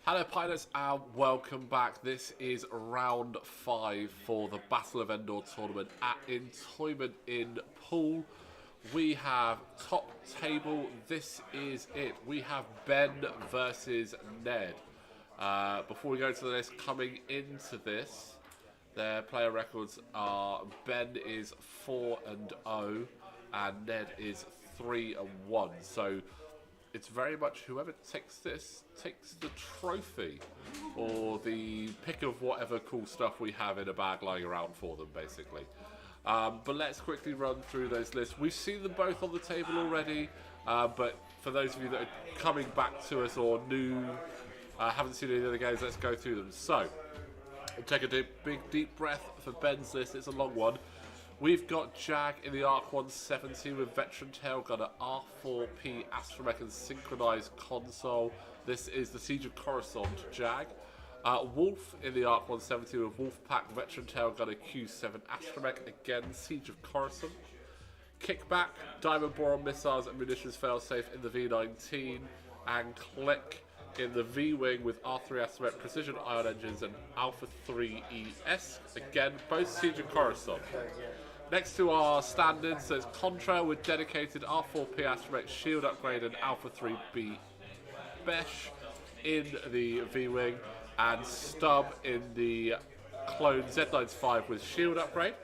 Hello pilots and welcome back. This is round 5 for the Battle of Endor tournament at Entoyment in Pool. We have top table. This is it. We have Ben versus Ned. Before we go to the list, coming into this, their player records are Ben is 4-0 and Ned is 3-1. So it's very much whoever takes this takes the trophy or the pick of whatever cool stuff we have in a bag lying around for them, basically. But let's quickly run through those lists. We've seen them both on the table already, but for those of you that are coming back to us or new, haven't seen any of the games, let's go through them. So, take a big deep breath for Ben's list. It's a long one. We've got Jag in the Arc 170 with Veteran Tailgunner, R4P, Astromech and Synchronized Console. This is the Siege of Coruscant Jag. Wolf in the Arc 170 with Wolfpack, Veteran Tailgunner, Q7, Astromech, again Siege of Coruscant. Kickback, Diamond Boron Missiles and Munitions Failsafe in the V19. And Click in the V-Wing with R3 Astromech, Precision Ion Engines and Alpha 3 ES. Again, both Siege of Coruscant. Next to our standards, there's Contra with dedicated R4P Astromech Shield Upgrade and Alpha 3B Besh in the V-Wing, and Stub in the clone Z95 with Shield Upgrade.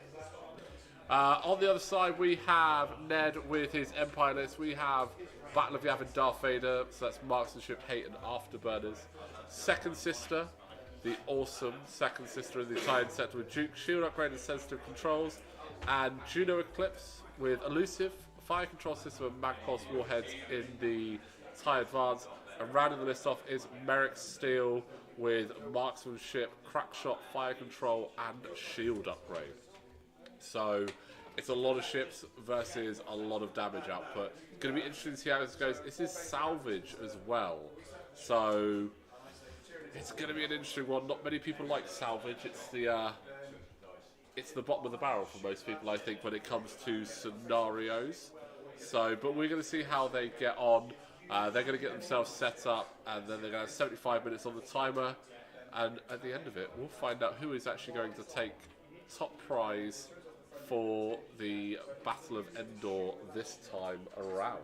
On the other side, we have Ned with his Empire list. We have Battle of Yavin Darth Vader, so that's Marksmanship, Hate and Afterburners. Second Sister, the awesome Second Sister in the Italian sector with Duke, Shield Upgrade and Sensitive Controls. And Juno Eclipse with Elusive, Fire Control System and Magpulse Warheads in the TIE Advance. And rounding the list off is Merrick Steel with Marksmanship, Crackshot, Fire Control and Shield Upgrade. So it's a lot of ships versus a lot of damage output. It's going to be interesting to see how this goes. This is salvage as well. So it's going to be an interesting one. Not many people like salvage. It's the bottom of the barrel for most people, I think, when it comes to scenarios. So, but we're going to see how they get on. They're going to get themselves set up, and then they're going to have 75 minutes on the timer. And at the end of it, we'll find out who is actually going to take top prize for the Battle of Endor this time around.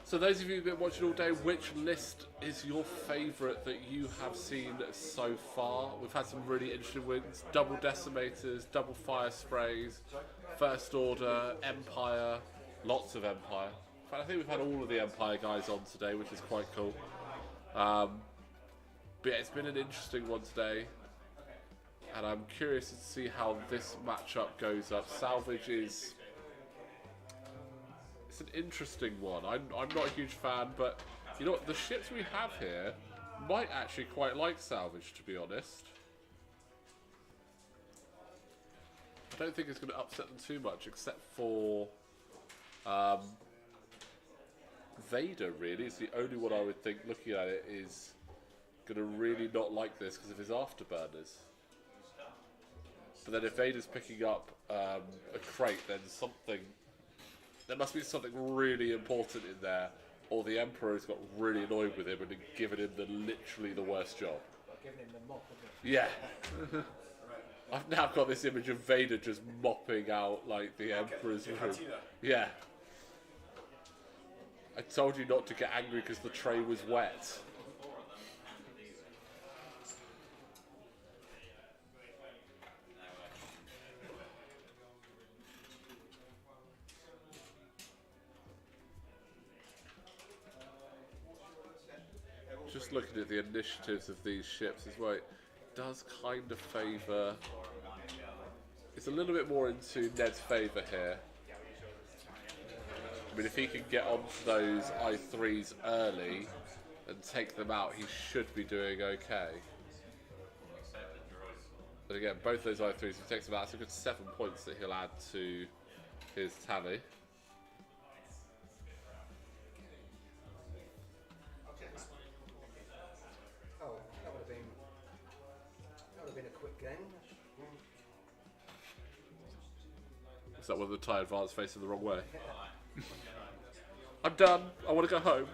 So those of you who've been watching all day, which list is your favourite that you have seen so far? We've had some really interesting wins. Double Decimators, double Fire Sprays, First Order, Empire, lots of Empire. In fact, I think we've had all of the Empire guys on today, which is quite cool. But yeah, it's been an interesting one today. And I'm curious to see how this matchup goes up. Salvage is... it's an interesting one. I'm not a huge fan, but you know what? The ships we have here might actually quite like Salvage, to be honest. I don't think it's going to upset them too much, except for Vader, really. It's the only one I would think, looking at it, is going to really not like this because of his afterburners. But then if Vader's picking up a crate, then there must be something really important in there, or the Emperor's got really annoyed with him and given him literally the worst job. Giving him the mop, Yeah. I've now got this image of Vader just mopping out like the Emperor's room. Yeah. I told you not to get angry because the tray was wet. Just looking at the initiatives of these ships as well, it does kind of favour... It's a little bit more into Ned's favour here. I mean, if he can get onto those I3s early and take them out, he should be doing okay. But again, both those I3s, if he takes them out, it's a good 7 points that he'll add to his tally. Oh, that would have been a quick game. Is that one of the Thai advance facing the wrong way? I'm done. I want to go home.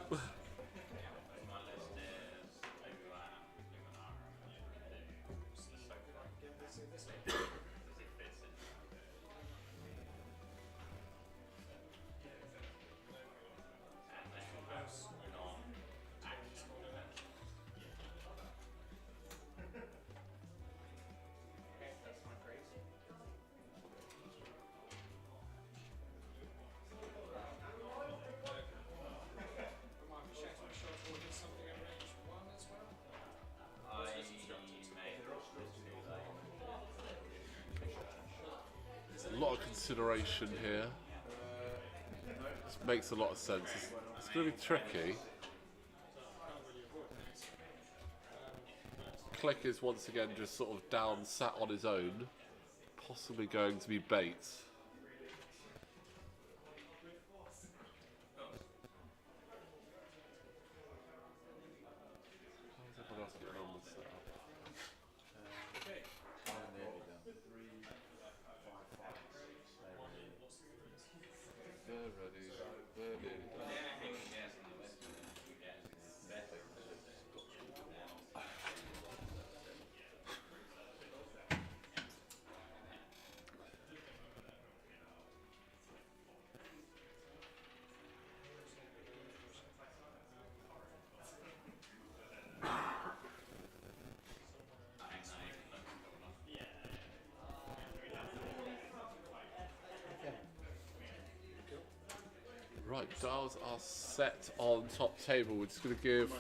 A lot of consideration here. This makes a lot of sense. It's going to be tricky. Click is once again just sort of down, sat on his own, possibly going to be bait. How's everyone else getting on with setup? They're ready. They're nearly done. Right, dials are set on top table. We're just going to give...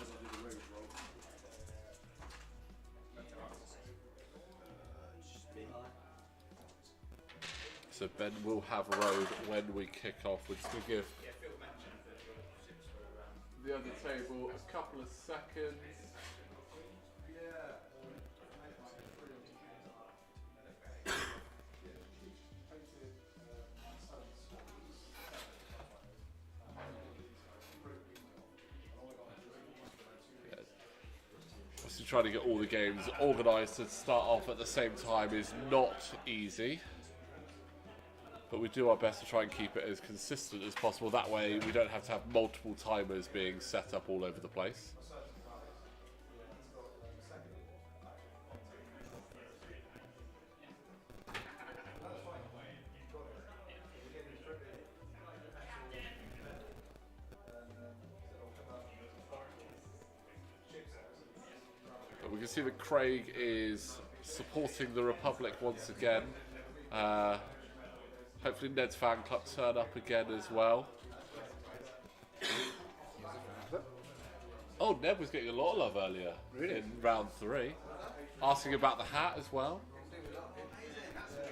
So Ben will have a road when we kick off. We're just going to give the other table a couple of seconds. Obviously trying to get all the games organised to start off at the same time is not easy. But we do our best to try and keep it as consistent as possible. That way we don't have to have multiple timers being set up all over the place. But we can see that Craig is supporting the Republic once again. Hopefully Ned's fan club turn up again as well. Oh, Ned was getting a lot of love earlier in round 3, asking about the hat as well.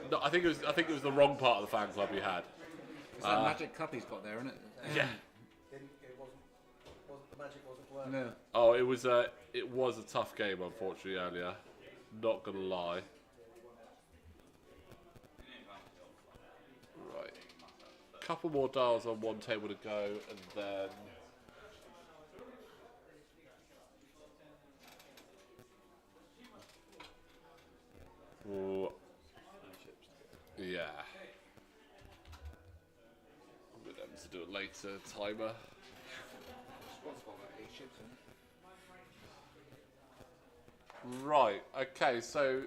No, I think it was the wrong part of the fan club he had. It's that magic cup he's got there, isn't it? Yeah. The magic wasn't working. No. Oh, it was a tough game, unfortunately, earlier. Not gonna lie. Right. Couple more dials on one table to go, and then. Ooh. Yeah. I'm going to do it later, timer. Right, okay, so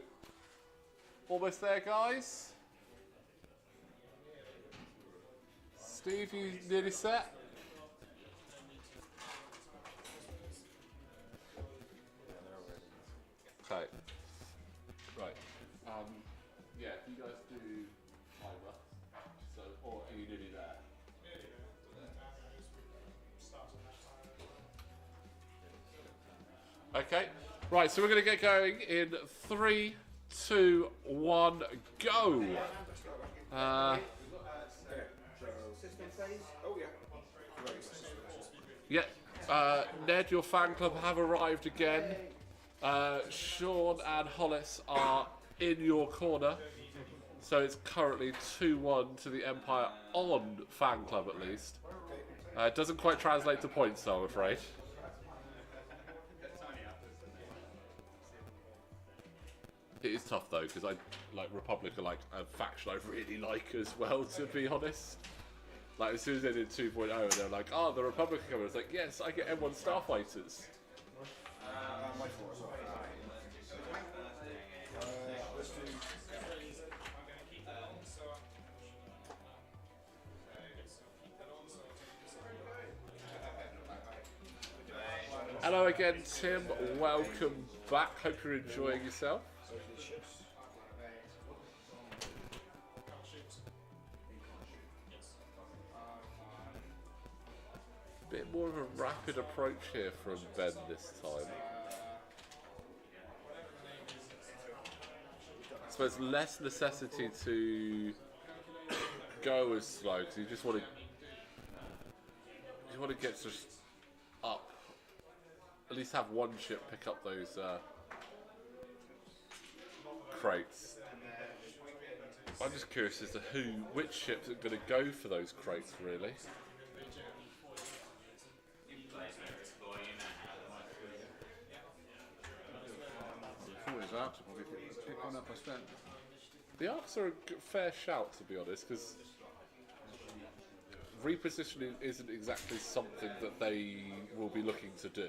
almost there, guys. Steve, you nearly set? Okay. Right, so we're going to get going in 3, 2, 1, go. System phase? Oh, yeah. Yeah. Ned, your fan club have arrived again. Sean and Hollis are in your corner. So it's currently 2-1 to the Empire on fan club at least. It doesn't quite translate to points though, I'm afraid. It is tough though, because I like Republic are like a faction I really like as well, to be honest. Like as soon as they did 2.0 and they're like, oh, the Republic are coming, it's like, yes, I get M1 Starfighters. Hello again, Tim. Welcome back. Hope you're enjoying yourself. Bit more of a rapid approach here from Ben this time. So there's less necessity to go as slow because you just want to get just up. At least have one ship pick up those crates. I'm just curious as to which ships are going to go for those crates, really. His arcs will probably pick one up a step. The arcs are a fair shout, to be honest, because repositioning isn't exactly something that they will be looking to do.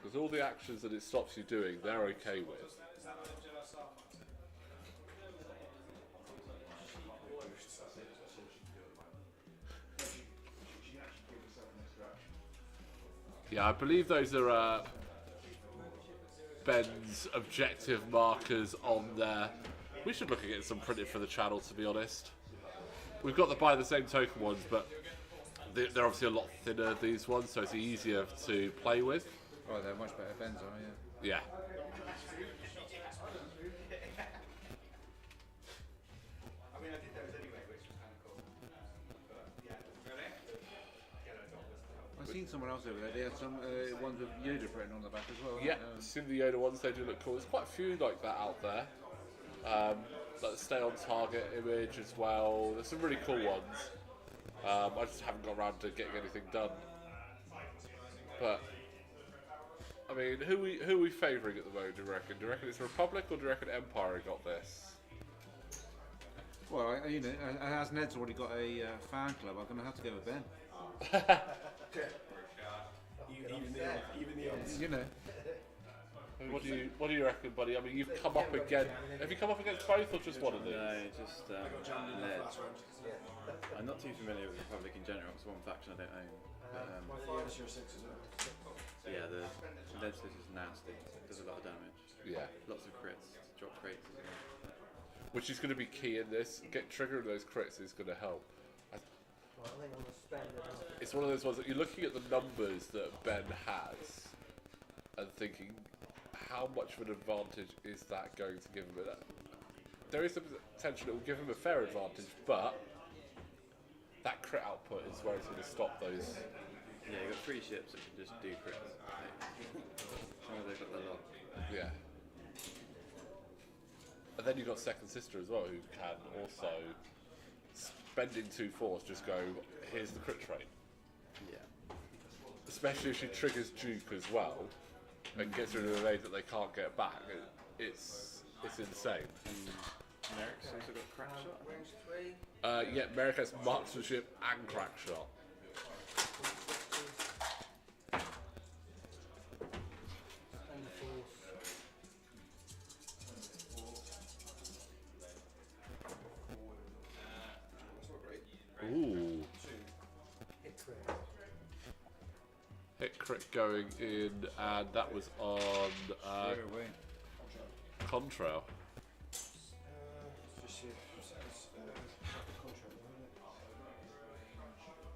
Because all the actions that it stops you doing, they're okay with. Yeah, I believe those are Ben's objective markers on there. We should look at getting some printed for the channel, to be honest. We've got the buy the same token ones, but they're obviously a lot thinner, these ones, so it's easier to play with. Oh, they're much better Ben's, are Yeah. I've seen someone else over there. They had some ones with Yoda printing on the back as well. Yeah, seen the Yoda ones, they do look cool. There's quite a few like that out there. Like the stay on target image as well. There's some really cool ones. I just haven't got around to getting anything done. But I mean, who are we favouring at the moment, do you reckon? Do you reckon it's Republic or do you reckon Empire got this? Well, as Ned's already got a fan club, I'm going to have to go with Ben. Even the odds. You know. What do you reckon, buddy? I mean, you've come up again. Have you come up against both or just one of these? No, just Ned. I'm not too familiar with Republic in general. It's one faction I don't own. But, yeah, the Ned Sliss is nasty. It does a lot of damage. Yeah. Lots of crits. Drop crates as well. Which is going to be key in this. Triggering those crits is going to help. It's one of those ones that you're looking at the numbers that Ben has and thinking, how much of an advantage is that going to give him? There is the potential it will give him a fair advantage, but that crit output is where it's going to stop those. Yeah, you've got 3 ships that can just do crits. Some of they've got the lot. Yeah. And then you've got Second Sister as well, who can also, spending 2 force, just go, here's the crit train. Yeah. Especially if she triggers Duke as well, and gets rid of a raid that they can't get back. It's insane. Merrick's also got crack shot. Yeah, Merrick has marksmanship and crack shot. Ooh. Hit crit going in, and that was on Contrail.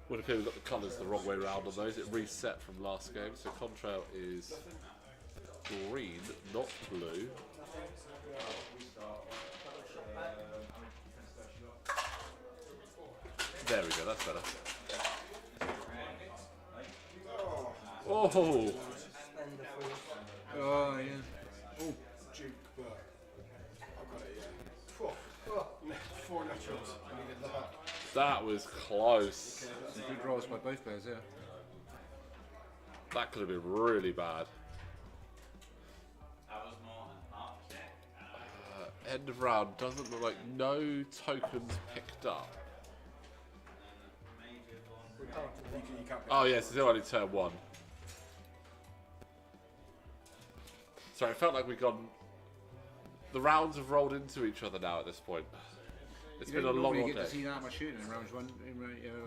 Would appear we've got the colours the wrong way around on those. It reset from last game, so contrail is green, not blue. There we go, that's better. Oh! Spend the full. Oh, yeah. Oh, Duke, but I've got it, yeah. 4 naturals. I needed that. That was close. some good rolls by both players, yeah. That could have been really bad. End of round, doesn't look like no tokens picked up. We can't. You can't pick Oh yes, it's only turn 1. Sorry, it felt like we've gone... The rounds have rolled into each other now at this point. It's You been a don't long normally day. get to see that much shooting in round one.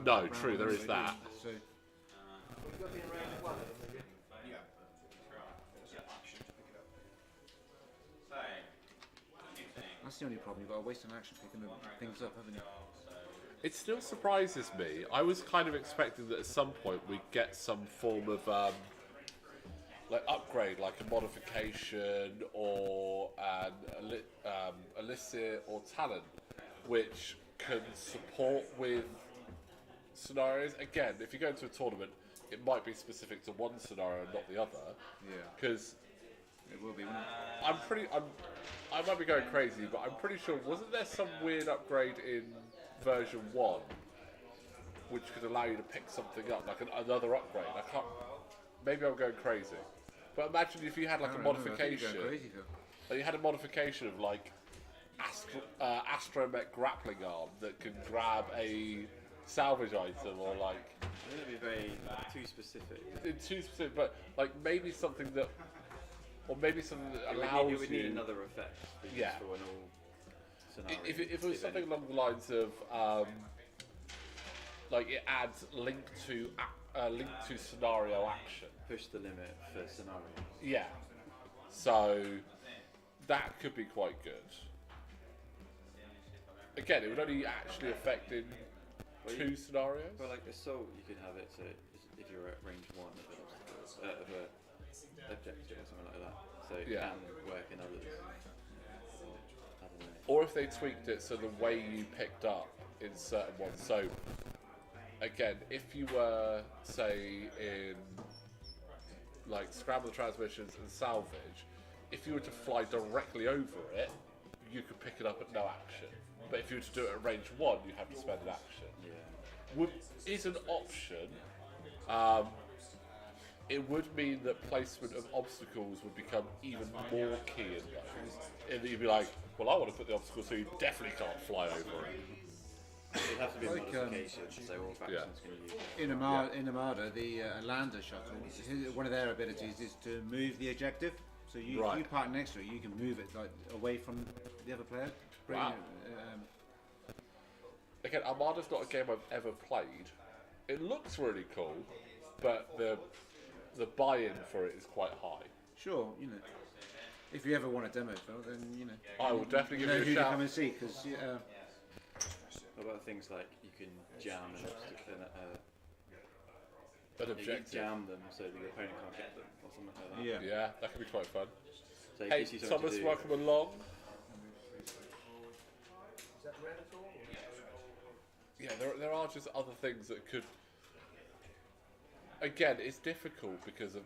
No, round true, there one, is so that. So, We've got to be in round 1 of them, maybe. Yeah. Action to pick it up. that's the only problem. You've got to waste an action picking things up, haven't you? It still surprises me. I was kind of expecting that at some point we'd get some form of like upgrade, like a modification or an illicit or talent, which can support with scenarios. Again, if you go into a tournament, it might be specific to one scenario and not the other. Yeah. Because It will be, won't it? I might be going crazy, but I'm pretty sure, wasn't there some weird upgrade in version 1 which could allow you to pick something up, like another upgrade? I can't. Maybe I'm going crazy. But imagine if you had like a I don't know, I think modification. you're going crazy, Phil. Like you had a modification of like astromech grappling arm that can grab a salvage item, or like Wouldn't it be very too specific? it's too specific, but like maybe something that, or maybe something that It allows would need you. another effect. to be Yeah. useful in all scenarios, If it was something any. along the lines of like it adds link to scenario action. Push the limit for scenarios. Yeah. So that could be quite good. Again, it would only actually affect in Well, 2 scenarios. Well, like assault, you could have it so if you're at range 1 of an obstacle, of a objective or something like that, so it Yeah. can work in others. I don't know. Or if they tweaked it so the way you picked up in certain ones. So again, if you were, say, in like scramble the transmissions and salvage, if you were to fly directly over it, you could pick it up at no action. But if you were to do it at range 1, you have to spend an action. Yeah. Is an option. It would mean that placement of obstacles would become even more key in those. And you'd be like, well, I want to put the obstacle so you definitely can't fly over it. It'd have to be a Like, modification, so all factions can use it. In Armada, the Lander shuttle, one of their abilities is to move the objective. So you Right. park next to it, you can move it like away from the other player. Wow. Again, Armada's not a game I've ever played. It looks really cool, but the buy-in for it is quite high. Sure, you know, if you ever want a demo, Phil, then you know. I will definitely you give know you who a to shout. come and see because What about things like you can jam an obstacle, An you can objective. jam them so the opponent can't get them, or something like that. yeah. Yeah, that could be quite fun. So it Hey, gives you something Thomas, to do. welcome along. Is that red at all? Yeah, there are just other things that could. Again, it's difficult because of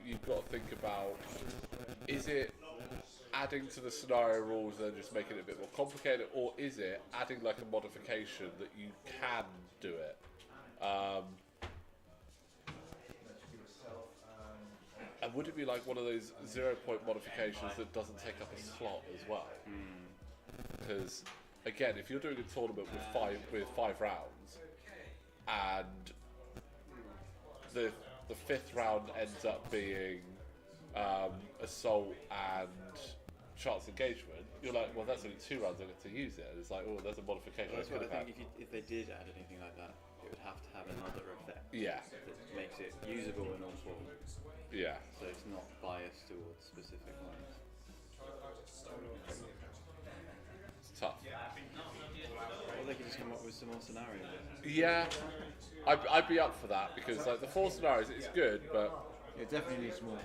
you've got to think about, is it adding to the scenario rules and just making it a bit more complicated, or is it adding like a modification that you can do it? And would it be like one of those 0-point modifications that doesn't take up a slot as well? Because again, if you're doing a tournament with five rounds, and the 5th round ends up being assault and chance engagement, you're like, well, that's only 2 rounds I get to use it. And it's like, oh, there's a modification. Well, that's I what I could have think. If they did add anything like that, it would have to have another effect had. Yeah, that makes it usable in all forms. yeah. So it's not biased towards specific ones. It's tough. Or they could just come up with some more scenarios. Yeah, I'd be up for that because like the 4 scenarios is good, but It definitely needs more.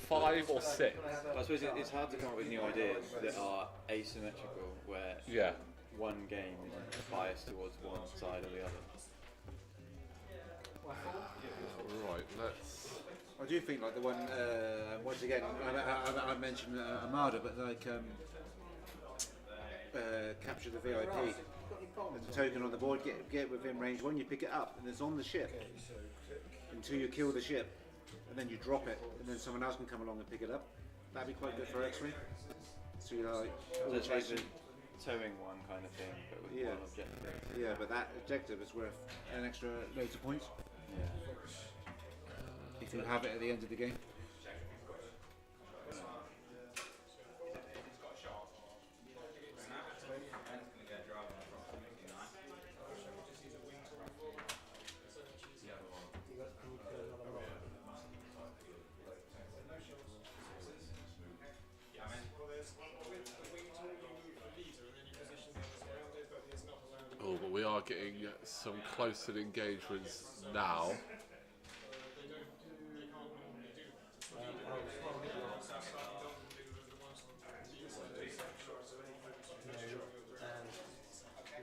5 or 6. But I suppose it's hard to come up with new ideas that are asymmetrical, where Yeah. one game is biased towards one side or the other. Right, let's. I do think like the one once again I mentioned Armada, but like capture the VIP. There's a token on the board. Get within range 1. You pick it up, and it's on the ship until you kill the ship, and then you drop it, and then someone else can come along and pick it up. That'd be quite good for X-Ray. So you're like, So it's like the towing one kind of thing, but with Yeah. one objective. yeah, but that objective is worth an extra loads of points Yeah. if you have it at the end of the game. Oh, but we are getting some closer engagements now.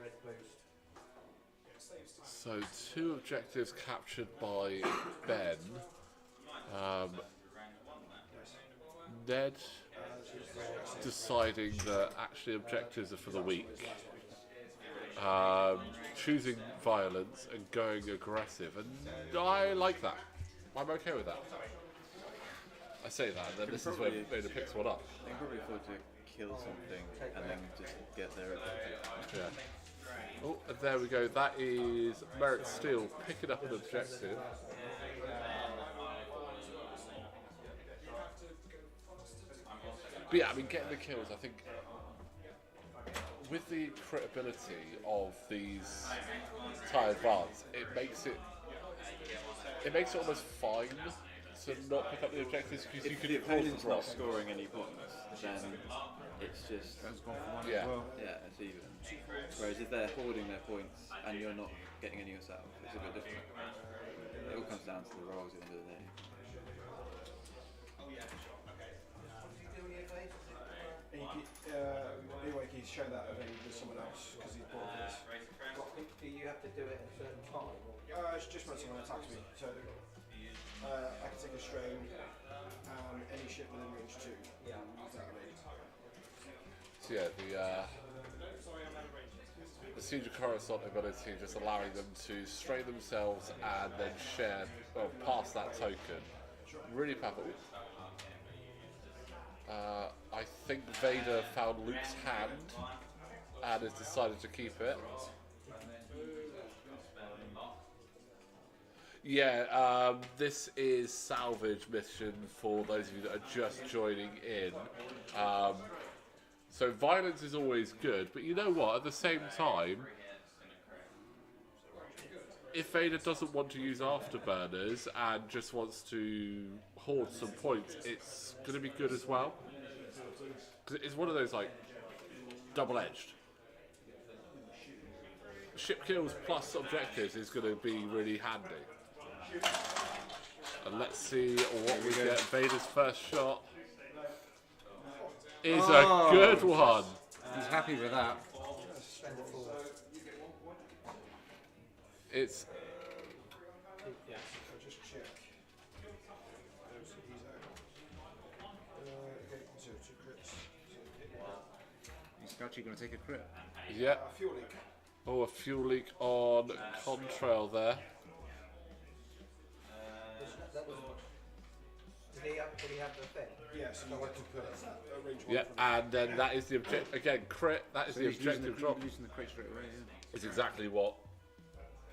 Red boost. So 2 objectives captured by Ben. Ned deciding that actually objectives are for the weak. Choosing violence and going aggressive, and I like that. I'm okay with that. I say that, and then this is where Vader picks one up. They can probably afford to kill something and then just get their objective. Yeah. Oh, and there we go. That is Merrick Steele picking up an objective. But yeah, I mean, getting the kills, I think, with the credibility of these tie advance, it makes it almost fine to not pick up the objectives because you If can the cause the opponent's drop. not scoring any points, then it's just That's gone for one Yeah. as well. yeah, it's even. Whereas if they're hoarding their points and you're not getting any yourself, it's a bit different. It all comes down to the rolls at the end of the day. Anyway, he's shown that event with someone else because he's bought this. Do you have to do it at a certain time? It's just when someone attacks me. So I can take a strain and any ship within range 2. Yeah. Use that range. So yeah, the Siege of Coruscant ability just allowing them to strain themselves and then share, well, pass that token. Really powerful. I think Vader found Luke's hand and has decided to keep it. Yeah, this is salvage mission for those of you that are just joining in. So violence is always good, but you know what? At the same time, if Vader doesn't want to use afterburners and just wants to hoard some points, it's going to be good as well. Because it's one of those like double-edged. Ship kills plus objectives is going to be really handy. And let's see what we get. Vader's first shot is a good one. He's happy with that. Spend a full. It's Yeah. So just check. So he's out. Okay, so 2 crits. He's actually going to take a crit. yeah. Fuel leak. Oh, a fuel leak on Contrail there. Did he have the thing? Yeah, so you have to put range 1. Yeah, and then that is the objective again. Crit. That is So the he's using objective drop. Using the crit straight away. Yeah. It's exactly what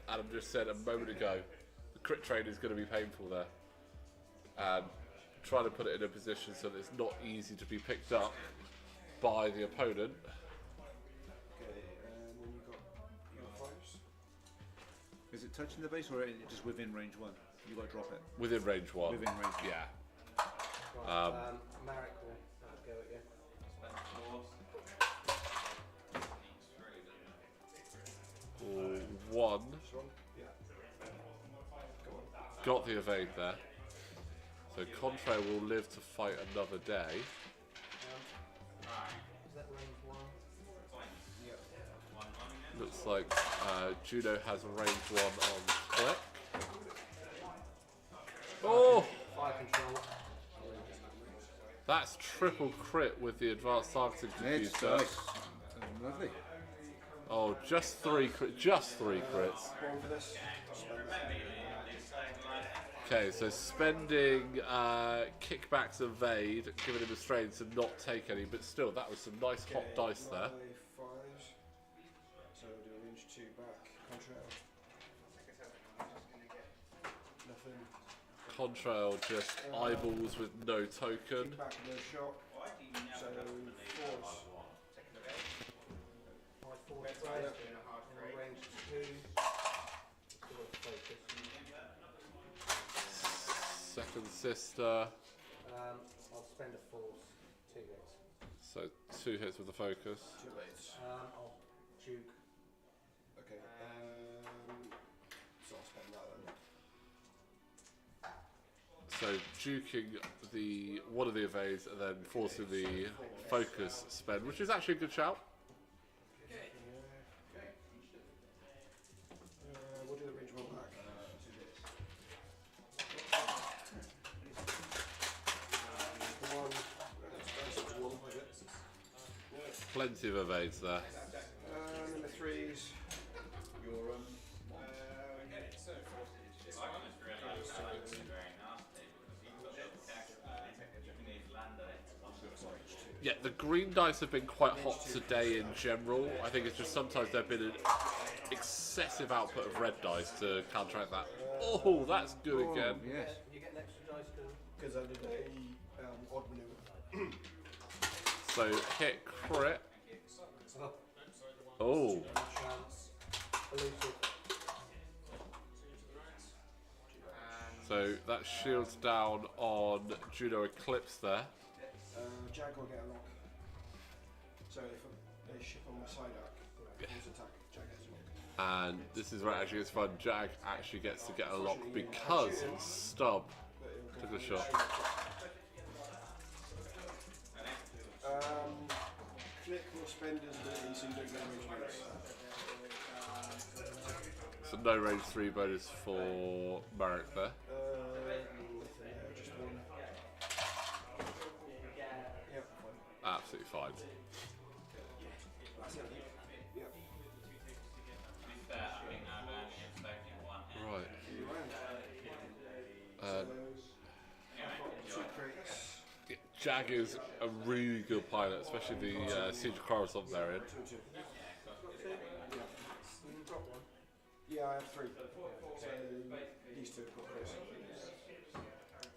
Adam just said a moment ago. The crit train is going to be painful there, and trying to put it in a position so that it's not easy to be picked up by the opponent. Okay, and then you've got your 5s. Is it touching the base or is it just within range 1? You got to drop it. Within range 1. Within range. Yeah. Right, Marek will have a go at you. got the evade there. So Contrail will live to fight another day. Is that range 1? Looks like Juno has a range 1 on click. Oh! Fire control. That's triple crit with the advanced targeting It's diffuser. nice. Lovely. Oh, just 3 just 3 crits. Going for this. Okay, so spending kickbacks evade, giving him a strain to not take any, but still, that was some nice hot dice there. 5s. So we'll do a range 2 back. Contrail. Nothing. Contrail just eyeballs with no token. Back, no shot. So 4s. 5 4 straight. And range 2. Still with focus. Second sister, I'll spend a force. 2 hits. so 2 hits with the focus. 2 8s. I'll juke. Okay. So I'll spend that then. So juking the one of the evades and then forcing the focus spend, which is actually a good shout. We'll do the range 1 back. One. Plenty of evades there. Number 3s. Yeah, the green dice have been quite hot today in general. I think it's just sometimes there's been an excessive output of red dice to counteract that. Oh, that's good again. Yes. You get an extra dice Because I did a odd maneuver. So hit crit. to. Oh, Chance. Elusive. so that shields down on Juno Eclipse there. Jag will get a lock. So if a ship on my side arc falls attack, Jag gets a lock. And this is where it actually gets fun. Jag actually gets to get a lock because Stub took a shot. Click will spend his ability so you don't get range bonus. So no range 3 bonus for Marek there. Just one. Yep, fine. Absolutely fine. That's it. Yep. Right. So, I've got 2 crates. Jag is a really good pilot, especially the Siege of Coruscant they're in. 2 and 2. You got one. Yeah, I have 3. So these 2 have got crates.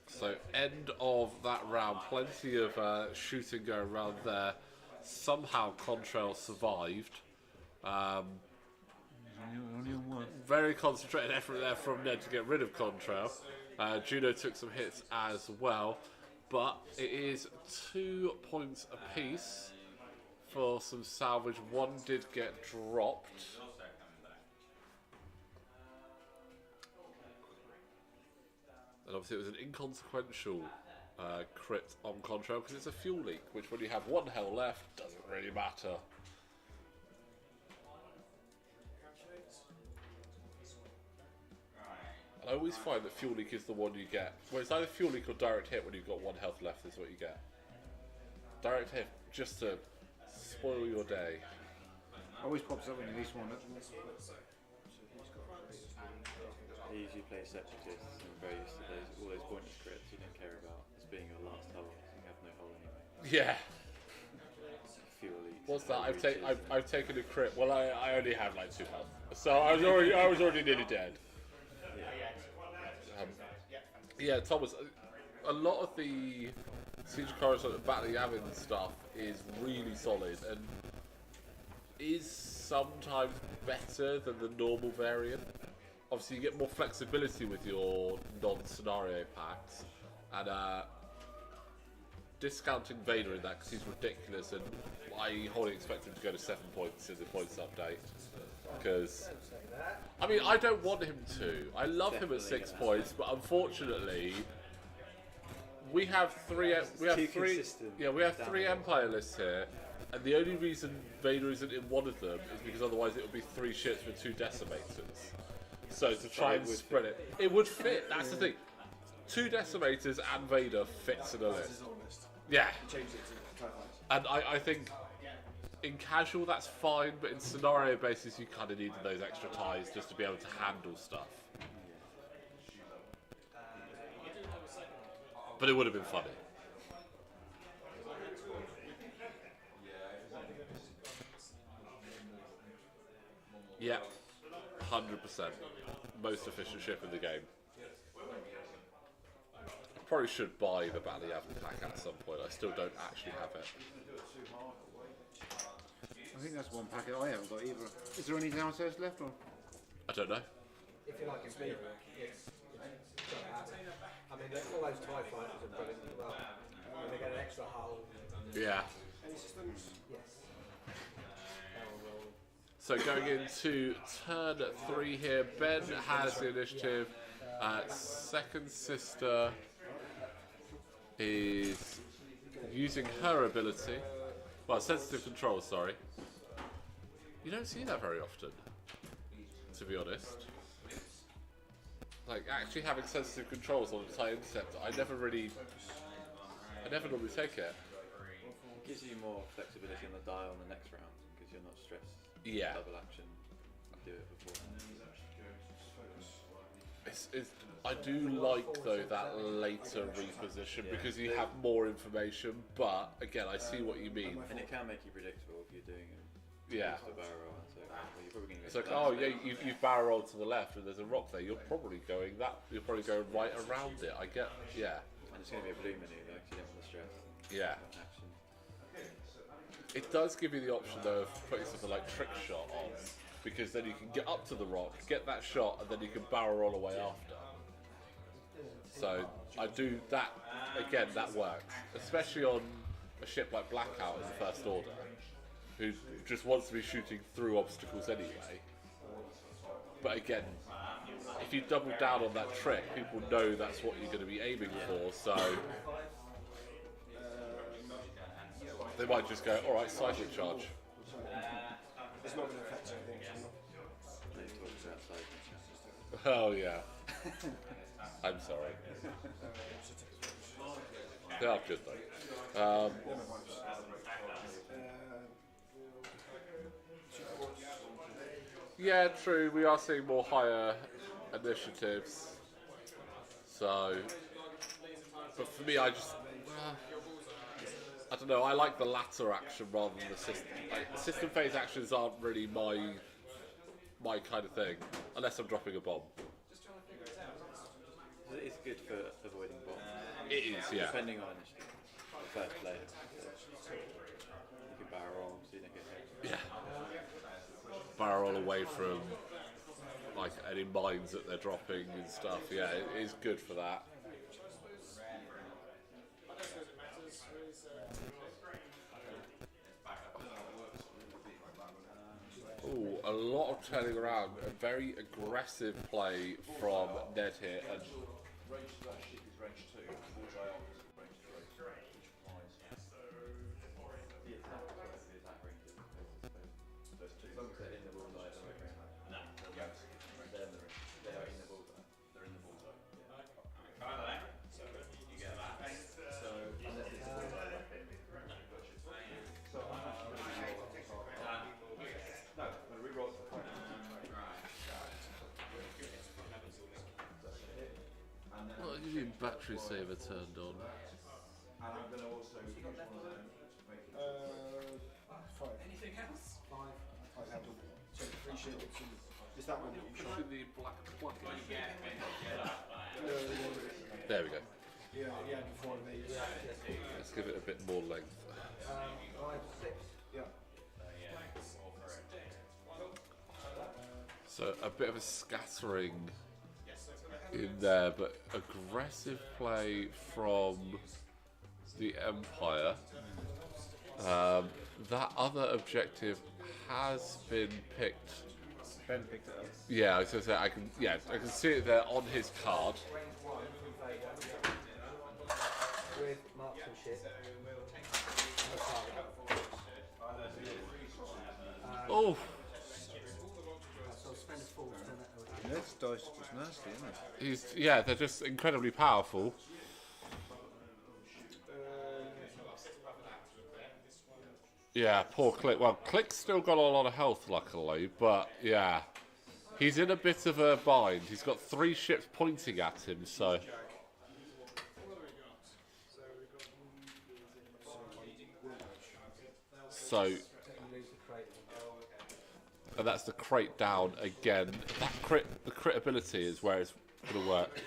So end of that round, plenty of shooting going around there. Somehow Contrail survived. Very concentrated effort there from Ned to get rid of Contrail. Juno took some hits as well, but it is 2 points apiece for some salvage. One did get dropped. And obviously it was an inconsequential crit on Contrail because it's a fuel leak, which when you have 1 hell left, doesn't really matter. And I always find that fuel leak is the one you get. Well, it's either fuel leak or direct hit when you've got 1 health left is what you get. Direct hit, just to spoil your day. Always pops up when you least want it. He usually plays Separatists and very used to all those pointless crits you don't care about as being your last hull. You have no hull anyway. Yeah. Fuel leaks. What's that? I've taken a crit. Well, I only had like 2 health, so I was already nearly dead. Yeah, Thomas. A lot of the Siege of Coruscant and Battle of Yavin stuff is really solid and is sometimes better than the normal variant. Obviously, you get more flexibility with your non-scenario packs, and discounting Vader in that because he's ridiculous, and I wholly expect him to go to 7 points in the points update. because Don't say that. I mean I don't want him to. I love him at Definitely 6 gonna points, but unfortunately we have three. We have too three. consistent Yeah, we have down three the road. Empire lists here, and the only reason Vader isn't in one of them is because otherwise it would be 3 ships with 2 decimators. So to try it and would spread it would fit. That's the thing. 2 decimators and Vader fits in a That's list. his old list. Yeah, He changed it to clarifies. and I think in casual that's fine, but in scenario basis you kind of need those extra ties just to be able to handle stuff. But it would have been funny. Yeah, 100%. Most efficient ship in the game. Probably should buy the Battle Yavin pack at some point. I still don't actually have it. I think that's one packet I haven't got either. Is there any downstairs left or? I don't know. If you like a beaver, it's got to have it. I mean, all those TIE fighters are brilliant as well. And they get an extra hull. Yeah. Any systems? Yes. Barrel roll. So going into turn 3 here, Ben has the initiative. Second sister is using her ability. Well, sensitive control, sorry. You don't see that very often, to be honest. Like, actually having sensitive controls on a TIE Interceptor, I never normally take it. It gives you more flexibility on the dial on the next round because you're not stressed. Yeah. Double action. Do it before. I do like though that later reposition because you have more information. But again, I see what you mean. And it can make you predictable if you're doing Yeah. a barrel roll. So well, you're probably going to It's like, oh yeah, you've barrel rolled to the left and there's a rock there. You're probably going right around it. I get, yeah, And it's going to be a blue menu though, because you don't want the stress. yeah. Action. It does give you the option though of putting something like trick shot on, because then you can get up to the rock, get that shot, and then you can barrel roll away after. So I do that again. That works, especially on a ship like Blackout in the First Order, who just wants to be shooting through obstacles anyway. But again, if you double down on that trick, people know that's what you're going to be aiming for. So they might just go, all right, cyclic charge. It's not going to affect anything. They talk about side. Oh yeah. I'm sorry. They are good though. Yeah, true. We are seeing more higher initiatives. So, but for me, I don't know. I like the latter action rather than the system. Like, system phase actions aren't really my kind of thing, unless I'm dropping a bomb. It's good for avoiding bombs. It is, yeah. Depending on initiative. The first player. You can barrel roll so you don't get hit. Yeah. Barrel away from like any mines that they're dropping and stuff. Yeah, it is good for that. Ooh, a lot of turning around. A very aggressive play from Ned here. And Range to that ship is range 2, bullseye arc is range 3, which applies. The attack as well as the attack range. There's two. As long as they're in the bullseye, they're okay. Yes. They are in the bullseye. They're in the bullseye. So unless it's a bullseye weapon. So I'm actually going to no, reroll the point. And then what do you mean battery saver turned on? and I'm going to also use one of them to make it. 5. Anything else? 5. I have double. So 3 shields and is that one that you shot? The black plug. No, There we go. yeah, before they. Let's give it a bit more length. 5, 6. Yeah. So a bit of a scattering in there, but aggressive play from the Empire. That other objective has been picked Ben picked it up. Yeah, I was gonna say I can. Yeah, I can see it there on his card. With marksmanship. And a target. Oh, So spend a full to turn that over. This dice is just nasty, isn't it? yeah, they're just incredibly powerful. Yeah, poor Click. Well, Click's still got a lot of health, luckily, but yeah, he's in a bit of a bind. He's got 3 ships pointing at him, so. So, You lose the crate. and that's the crate down again. That the crit ability is where it's going to work.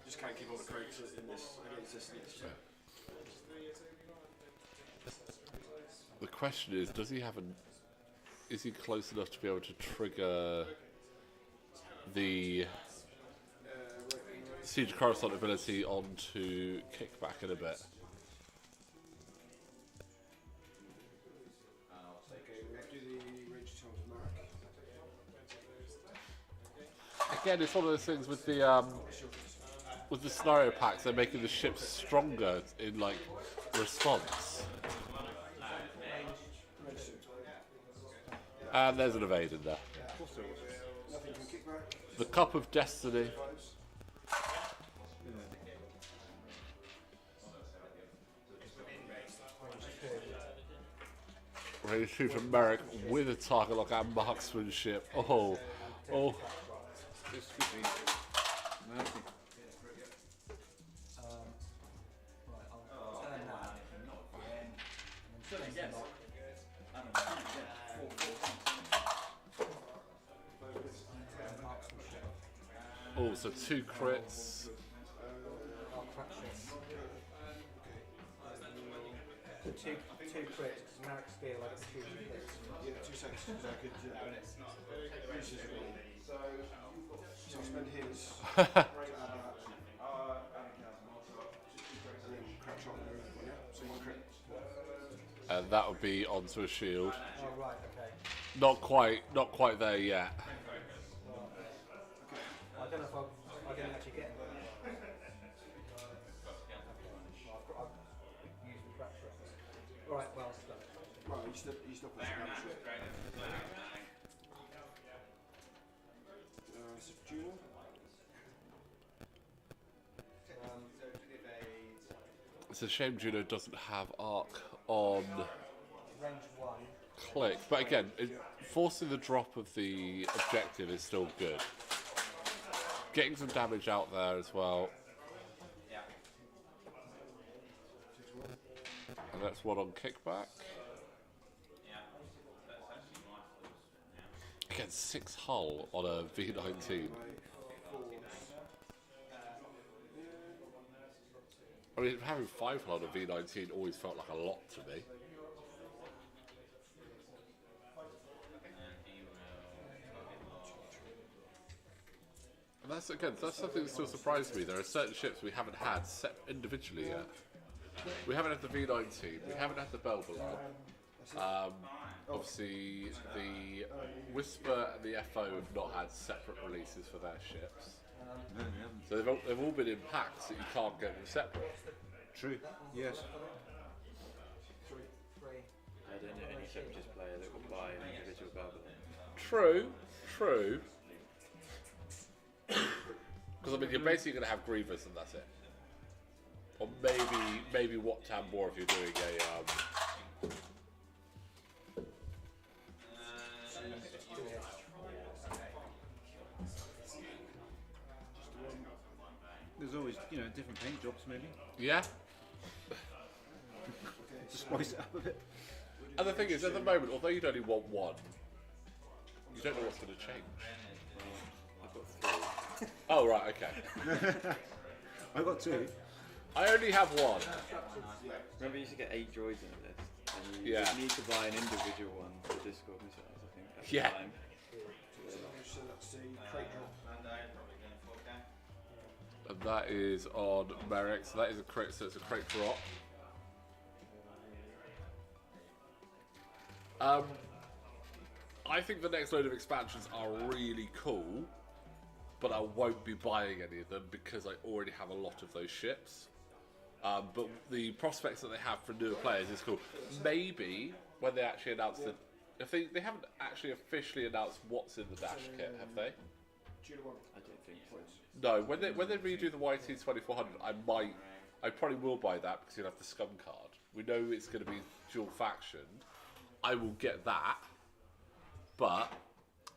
Just can't keep all the crates in this against this. The question is, does he have an? Is he close enough to be able to trigger the Siege of Coruscant ability onto kickback in a bit? Okay, we have to do the range times mark. Again, it's one of those things with the scenario packs. They're making the ships stronger in like response. And there's an evade in there. Nothing can kick back. The Cup of Destiny. Ready to shoot from Merrick with a target lock and marksmanship. Oh. This could be nasty. Right, I'll turn that. And then spend the lock. Marksmanship. Oh, so 2 crits. I'll crack this. Two crits, because Merrick's skill, I get 2 hits. Yeah, 2 seconds. So I could use his ability. So I'll spend his. to add that. And then crack shot and everything. Yeah. So 1 crit. And that would be onto a shield. Oh, right, okay. Not quite there yet. I don't know if I can actually get him. I've used the crack shot. Right, well, it's done. Right, you still pushing that shit. So Juno. It's a shame Juno doesn't have arc on Range 1. Click, but again, forcing the drop of the objective is still good. Getting some damage out there as well. And that's one on kickback. Again, 6 hull on a V19. I mean, having 5 hull on a V19 always felt like a lot to me. And that's something that still surprised me. There are certain ships we haven't had set individually yet. We haven't had the V19, we haven't had the Belbalar. Obviously, the Whisper and the FO have not had separate releases for their ships. So they've all been in packs that you can't get them separate. True. Yes. 3. I don't know any separatist player that will buy an individual Belbalar. True. Because I mean, you're basically going to have Grievous and that's it. Or maybe Wat Tambor if you're doing a There's always, different paint jobs maybe. yeah. To spice it up a bit. And the thing is, at the moment, although you'd only want 1, you don't know what's going to change. I've got 3. Oh right, okay. I got 2. I only have 1. Remember, you used to get 8 droids in a list, and you Yeah. would need to buy an individual one for Discord missiles, I think, at the Yeah. time. So that's the crate drop. And that is on Merrick, so that is a crit, so it's a crate drop. I think the next load of expansions are really cool, but I won't be buying any of them because I already have a lot of those ships. But the prospects that they have for newer players is cool. Maybe when they actually announce the... If they haven't actually officially announced what's in the Dash kit, have they? Judo one. I don't think so. No, when they redo the YT 2400, I probably will buy that because you'll have the Scum card. We know it's going to be dual faction. I will get that, but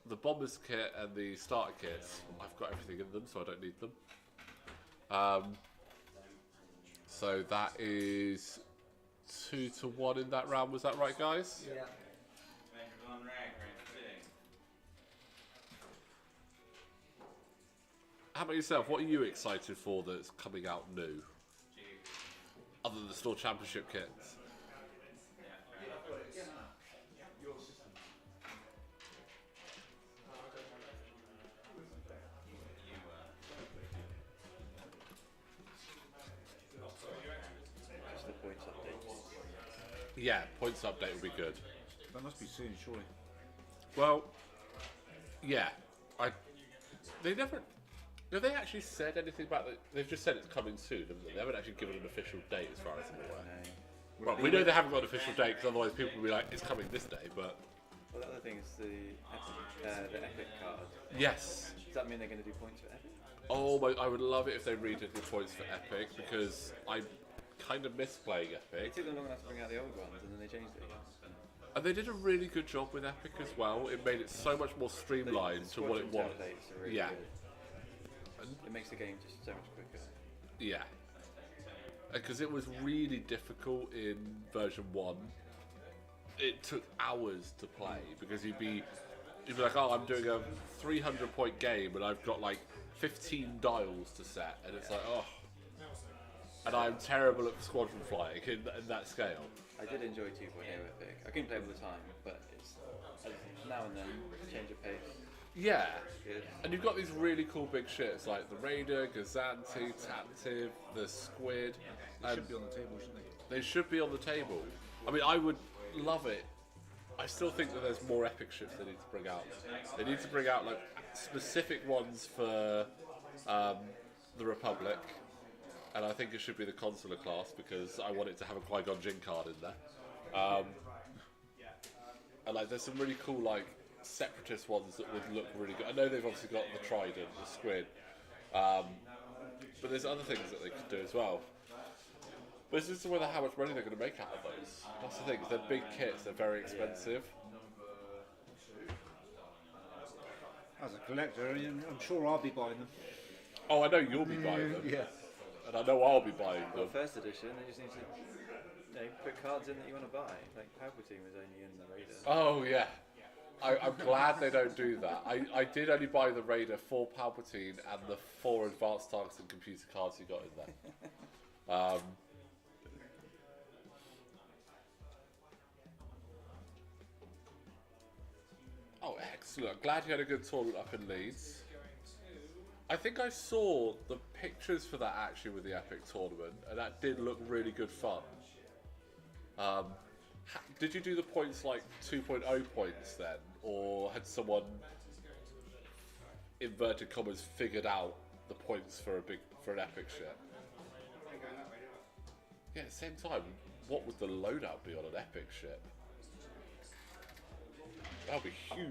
the Bombers kit and the starter kits, I've got everything in them, so I don't need them. So that is 2-1 in that round. Was that right, guys? Yeah. How about yourself? What are you excited for that's coming out new? Other than the store championship kits. Just the points updates. Yeah, points update would be good. That must be soon, surely. Well, yeah. They never... Have they actually said anything about it? They've just said it's coming soon, haven't they? They haven't actually given an official date as far as I'm aware. No. Well, we know they haven't got an official date because otherwise people will be like, it's coming this day, but... Well, the other thing is the Epic card. Yes. Does that mean they're going to do points for Epic? Oh my, I would love it if they redid the points for Epic because I kind of miss playing It Epic. took them long enough to bring out the old ones and then they changed it again. And they did a really good job with Epic as well. It made it so much more streamlined to what it was. Templates are really Yeah. good. It makes the game just so much quicker. Yeah. Because it was really difficult in version 1. It took hours to play because you'd be like, oh, I'm doing a 300-point game and I've got like 15 dials to set, and it's like, oh. And I'm terrible at squadron flying in that scale. I did enjoy 2.0 Epic. I couldn't play all the time, but it's now and then change of pace. Yeah. Good. And you've got these really cool big ships like the Raider, Gazanti, Taptiv, the Squid. They should be on the table, shouldn't they? They should be on the table. I mean, I would love it. I still think that there's more epic ships they need to bring out. They need to bring out like specific ones for the Republic, and I think it should be the Consular class because I want it to have a Qui-Gon Jinn card in there. And like, there's some really cool like Separatist ones that would look really good. I know they've obviously got the Trident, the Squid, but there's other things that they could do as well. But it's just whether how much money they're going to make out of those. That's the thing. They're big kits. They're very expensive. As a collector, I'm sure I'll be buying them. Oh, I know you'll be buying them. Yeah. And I know I'll be buying Well, them. first edition, they just need to put cards in that you want to buy. Like Palpatine was only in the Raider. Oh yeah. I'm glad they don't do that. I did only buy the Raider for Palpatine and the 4 advanced targets and computer cards you got in there. Oh, excellent. Glad you had a good tournament up in Leeds. I think I saw the pictures for that actually with the Epic tournament, and that did look really good fun. Did you do the points like 2.0 points then, or had someone, inverted commas, figured out the points for an Epic ship? Yeah, at the same time, what would the loadout be on an Epic ship? That would be huge.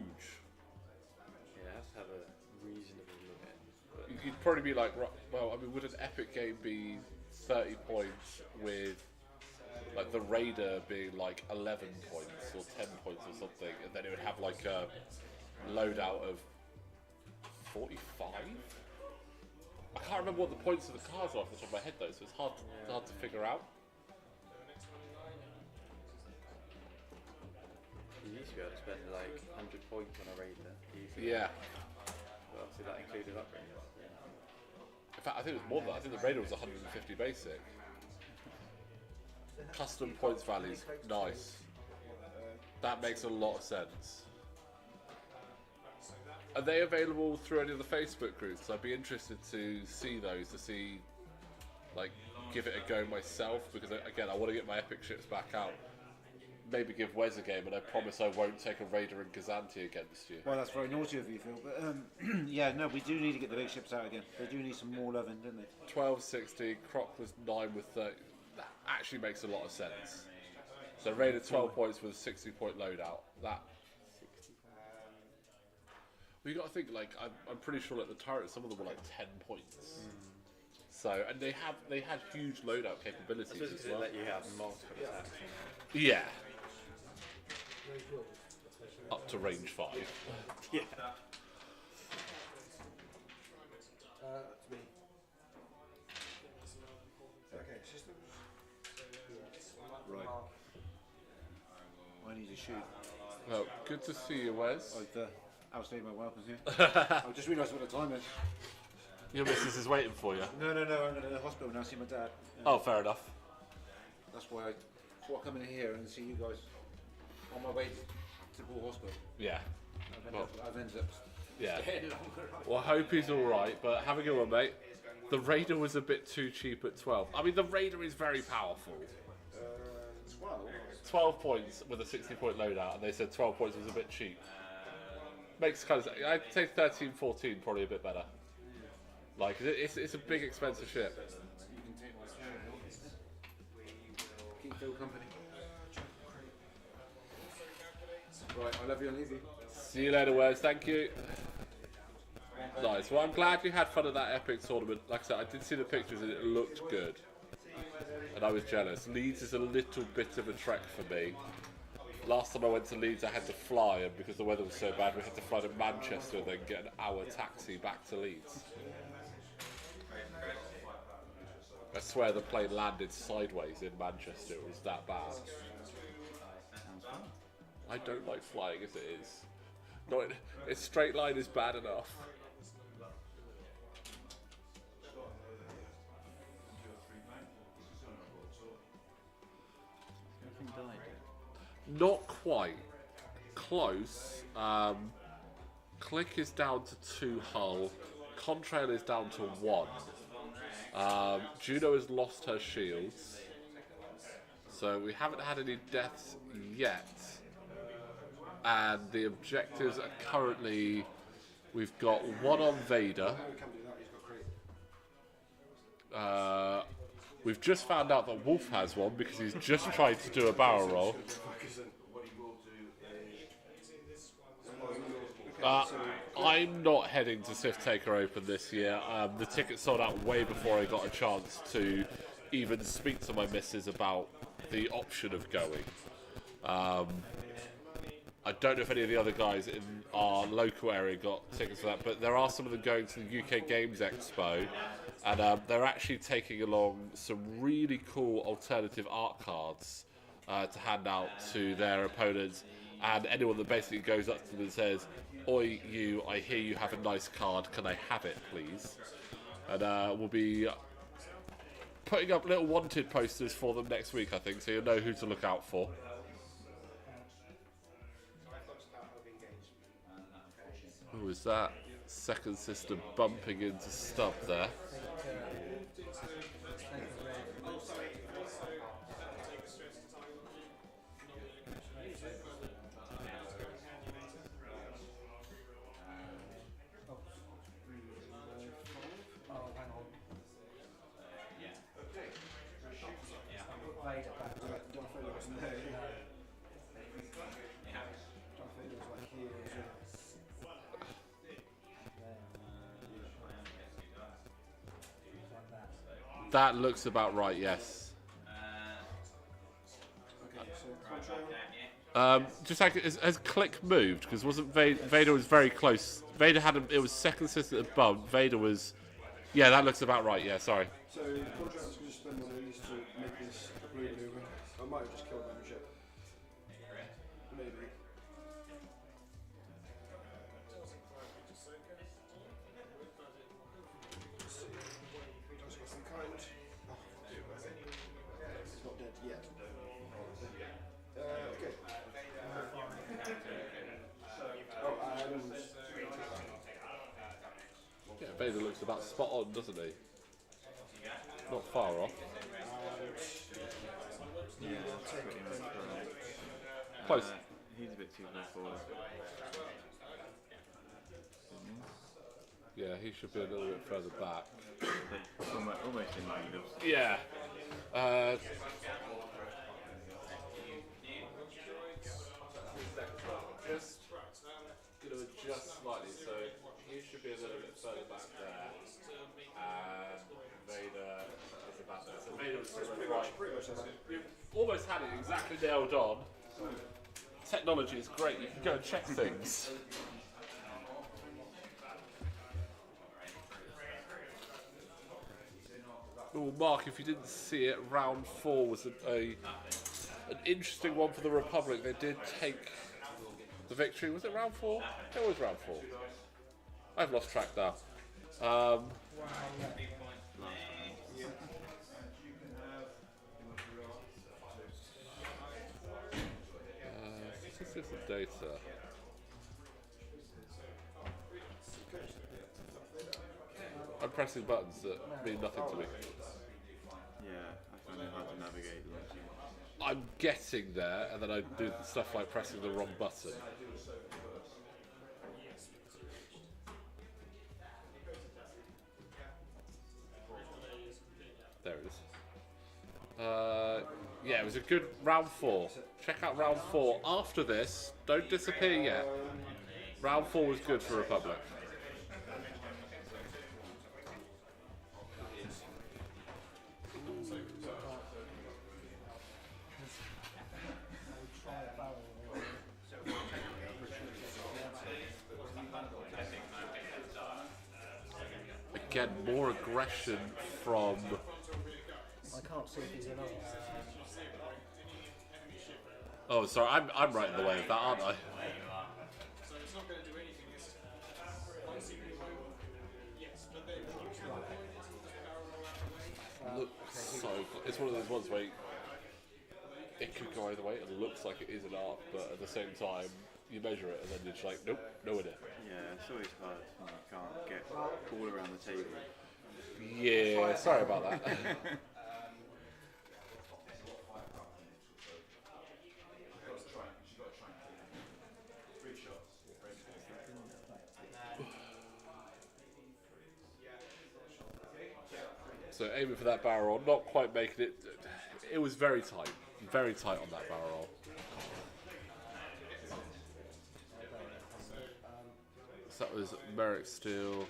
Yeah, it has to have a reasonable limit. You'd probably be like, well, I mean, would an Epic game be 30 points with like the Raider being like 11 points or 10 points or something, and then it would have like a loadout of 45? I can't remember what the points of the cards are off the top of my head though, so it's hard to figure out. You used to be able to spend like 100 points on a Raider. Easily. Yeah. But obviously that included upgrades. In fact, I think it was more than that. I think the Raider was 150 basic. Custom points values, nice. That makes a lot of sense. Are they available through any of the Facebook groups? I'd be interested to see those, like, give it a go myself, because again, I want to get my Epic ships back out. maybe give Wes a game, and I promise I won't take a Raider and Gazanti against you. Well, that's very naughty of you, Phil. But yeah, no, we do need to get the big ships out again. They do need some more loving, don't they? 1260, Croc was 9 with 30. That actually makes a lot of sense. So Raider 12 points with a 60-point loadout. That. Well, you got to think, like, I'm pretty sure like the turrets, some of them were like 10 points. So, and they had huge loadout capabilities as well. Let you have multiple attacks. Yeah. Up to range 5. Yeah. It's me. Okay, systems. Right. I need to shoot. Well, good to see you, Wes. I've outstayed my welcome here. I just realised what the time is. Your missus is waiting for you. No, I'm going to the hospital now, see my dad. Oh, fair enough. That's why I thought I'd come in here and see you guys on my way to Bull Hospital. Yeah. I've ended up Yeah. staying longer. Well, I hope he's alright, but have a good one, mate. The Raider was a bit too cheap at 12. I mean, the Raider is very powerful. 12? 12 points with a 60-point loadout, and they said 12 points was a bit cheap. Makes kind of. I'd say 13, 14 probably a bit better. Like, it's a big, expensive ship. You can take my shirt. Keep Phil company. Right, I love you and leave you. See you later, Wes. Thank you. Nice. Well, I'm glad you had fun at that epic tournament. Like I said, I did see the pictures and it looked good. And I was jealous. Leeds is a little bit of a trek for me. Last time I went to Leeds, I had to fly, and because the weather was so bad, we had to fly to Manchester and then get an hour taxi back to Leeds. I swear the plane landed sideways in Manchester. It was that bad. I don't like flying as it is. No, a straight line is bad enough. Not quite. Close. Click is down to 2 hull. Contrail is down to 1. Juno has lost her shields. So we haven't had any deaths yet. And the objectives are currently... We've got 1 on Vader. We've just found out that Wolf has one because he's just tried to do a barrel roll. I'm not heading to Sith Taker Open this year. The ticket sold out way before I got a chance to even speak to my missus about the option of going. I don't know if any of the other guys in our local area got tickets for that, but there are some of them going to the UK Games Expo, and they're actually taking along some really cool alternative art cards to hand out to their opponents, and anyone that basically goes up to them and says, "Oi, you, I hear you have a nice card, can I have it, please?" And we'll be putting up little wanted posters for them next week, I think, so you'll know who to look out for. Who was that? Second sister bumping into Stub there. That looks about right, yes. Just like, has Click moved? Because wasn't Vader was very close. Vader had it was second sister at bump. Vader was, yeah, that looks about right. Yeah, sorry. So the contractor's going to spend one of these to make this a blue maneuver. I might have just killed my ship. Maybe. Some kind. It's not dead yet. Okay. Yeah, Vader looks about spot on, doesn't he? Not far off. Close. He's a bit too low forward. Yeah, he should be a little bit further back. But almost in line with us. Yeah. Just going to adjust slightly, so he should be a little bit further back there. And Vader is about there. So Vader was right. You've almost had it exactly nailed on. Technology is great. You can go and check things. Oh, Mark, if you didn't see it, round 4 was an interesting one for the Republic. They did take the victory. Was it round 4? It was round 4. I've lost track now. This is the data. I'm pressing buttons that mean nothing to me. Yeah, I find it hard to navigate the launching. I'm getting there, and then I do stuff like pressing the wrong button. There it is. Yeah, it was a good round 4. Check out round 4. After this, don't disappear yet. Round 4 was good for Republic. Again, more aggression from... I can't see if he's in ours. Oh, sorry, I'm right in the way of that, aren't I? Looks so... It's one of those ones where it could go either way. It looks like it is an arc, but at the same time, you measure it and then you're just like, nope, nowhere near. Yeah, it's always hard when you can't get all around the table. Yeah, sorry about that. So aiming for that barrel roll, not quite making it. It was very tight on that barrel roll. So that was Merrick Steele.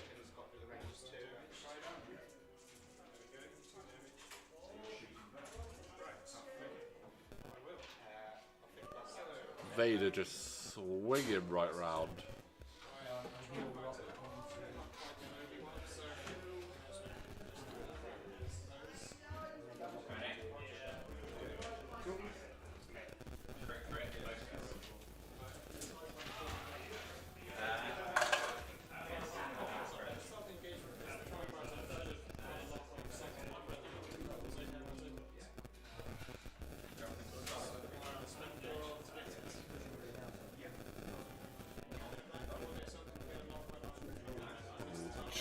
Vader just swinging right round.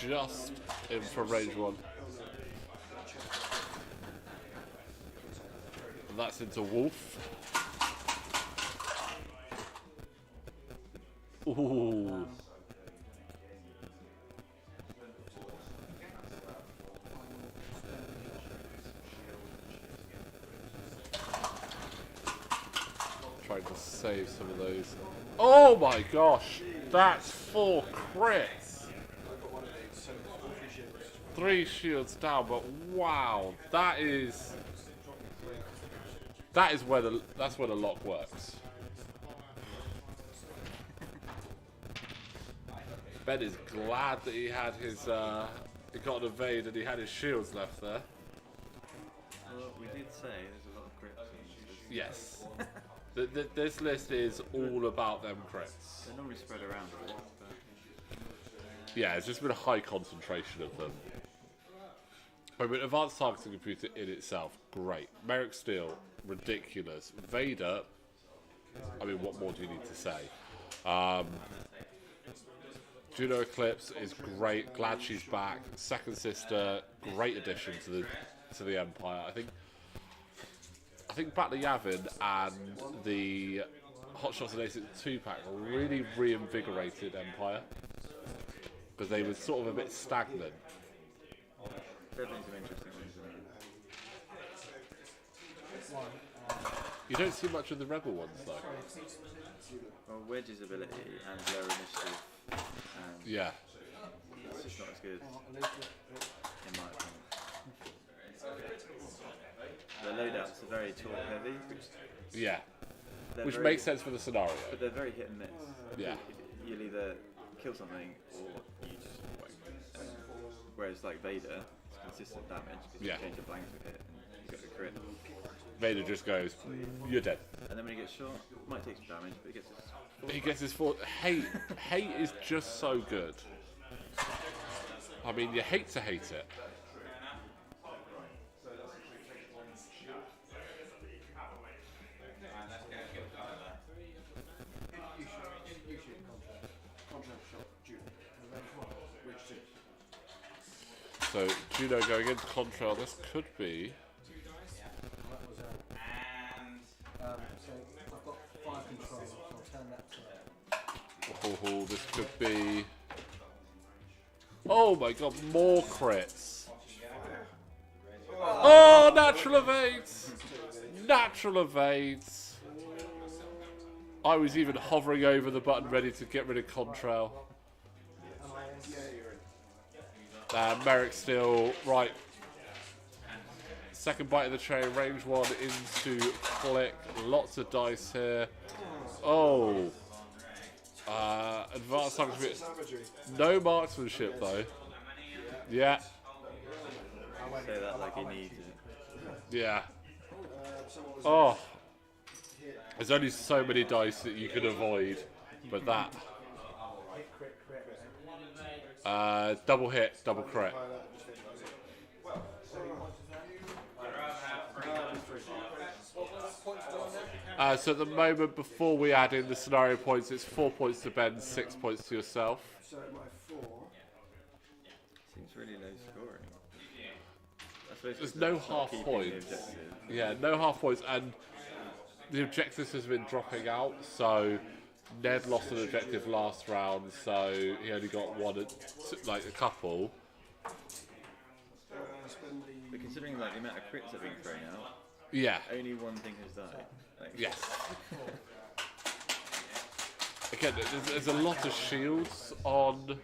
Just in from range 1. And that's into Wolf. Ooh. Trying to save some of those. Oh my gosh! That's 4 crits! 3 shields down, but wow, that's where the lock works. Ben is glad that he had his he got an evade and he had his shields left there. Well, we did say there's a lot of crits in this. Yes. This list is all about them crits. They're normally spread around a bit, but Yeah, it's just been a high concentration of them. I mean, advanced targeting computer in itself, great. Merrick Steele, ridiculous. Vader, I mean, what more do you need to say? Juno Eclipse is great. Glad she's back. Second Sister, great addition to the Empire. I think Battle Yavin and the Hot Shots and Aces 2-pack really reinvigorated Empire because they were sort of a bit stagnant. Definitely some interesting ones. You don't see much of the Rebel ones though. Well, Wedge's ability and lower initiative, Yeah. it's just not as good, in my opinion. The loadouts are very talk heavy, Yeah. Which very, makes sense for the scenario. but they're very hit and miss. Yeah. You'll either kill something or you just won't. Whereas like Vader, it's consistent damage because Yeah. you change your blank to hit and you got a crit. Vader just goes, you're dead. And then when he gets shot, might take some damage, but he gets his. He gets his full hate. Hate is just so good. I mean, you hate to hate it. So Juno going into Contra. This could be. So I've got 5 controls, so I'll turn that to Oh, this could be. Oh my god, more crits. Oh, natural evades. Natural evades. I was even hovering over the button ready to get rid of Contrail. Merrick still, right. Second bite of the train, range 1 into click. Lots of dice here. Oh. Advanced target. No marksmanship though. Yeah. Say that like he needs it. Yeah. Oh. There's only so many dice that you can avoid, but that. Double hit, double crit. So at the moment, before we add in the scenario points, it's 4 points to Ben, 6 points to yourself. So my 4. Seems really low scoring. I suppose There's it's no not half keeping the points. objective. Yeah, no half points, and the objectives has been dropping out. So Ned lost an objective last round, so he only got one, like a couple. But considering like the amount of crits that have been thrown out, Yeah. only one thing has died. Like, Yes. Again, there's a lot of shields on.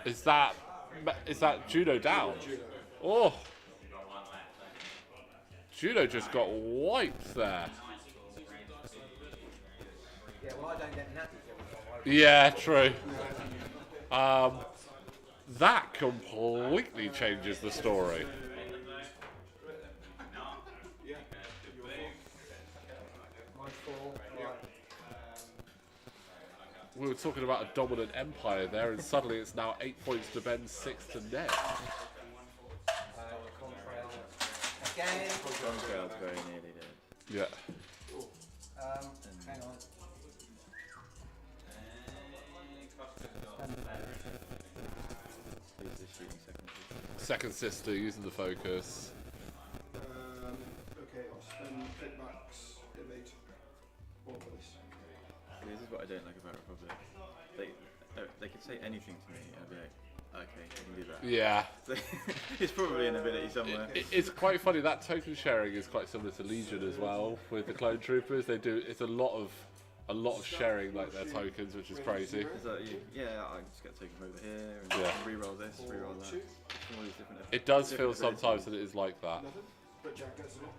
Is that Judo down? Oh, Judo just got wiped there. Yeah, well, I don't get nappy. Yeah, true. That completely changes the story. My 4. Right. We were talking about a dominant empire there, and suddenly it's now 8 points to Ben, 6 to Ned. Again. Contrail's very nearly dead. Yeah. Hang on. He's just shooting Second sister using the focus. Okay, I'll spend kickbacks, evade, all for this. This is what I don't like about Republic. They could say anything to me and I'd be like, okay, I can do that. Yeah. It's probably an ability somewhere. It's quite funny. That token sharing is quite similar to Legion as well with the clone troopers. They do. It's a lot of sharing like their tokens, which is crazy. It's like, I just get taken over here and Yeah. re-roll this, re-roll that. All these different It does different feel sometimes abilities. that it is like that. Nothing, but Jack gets a lock,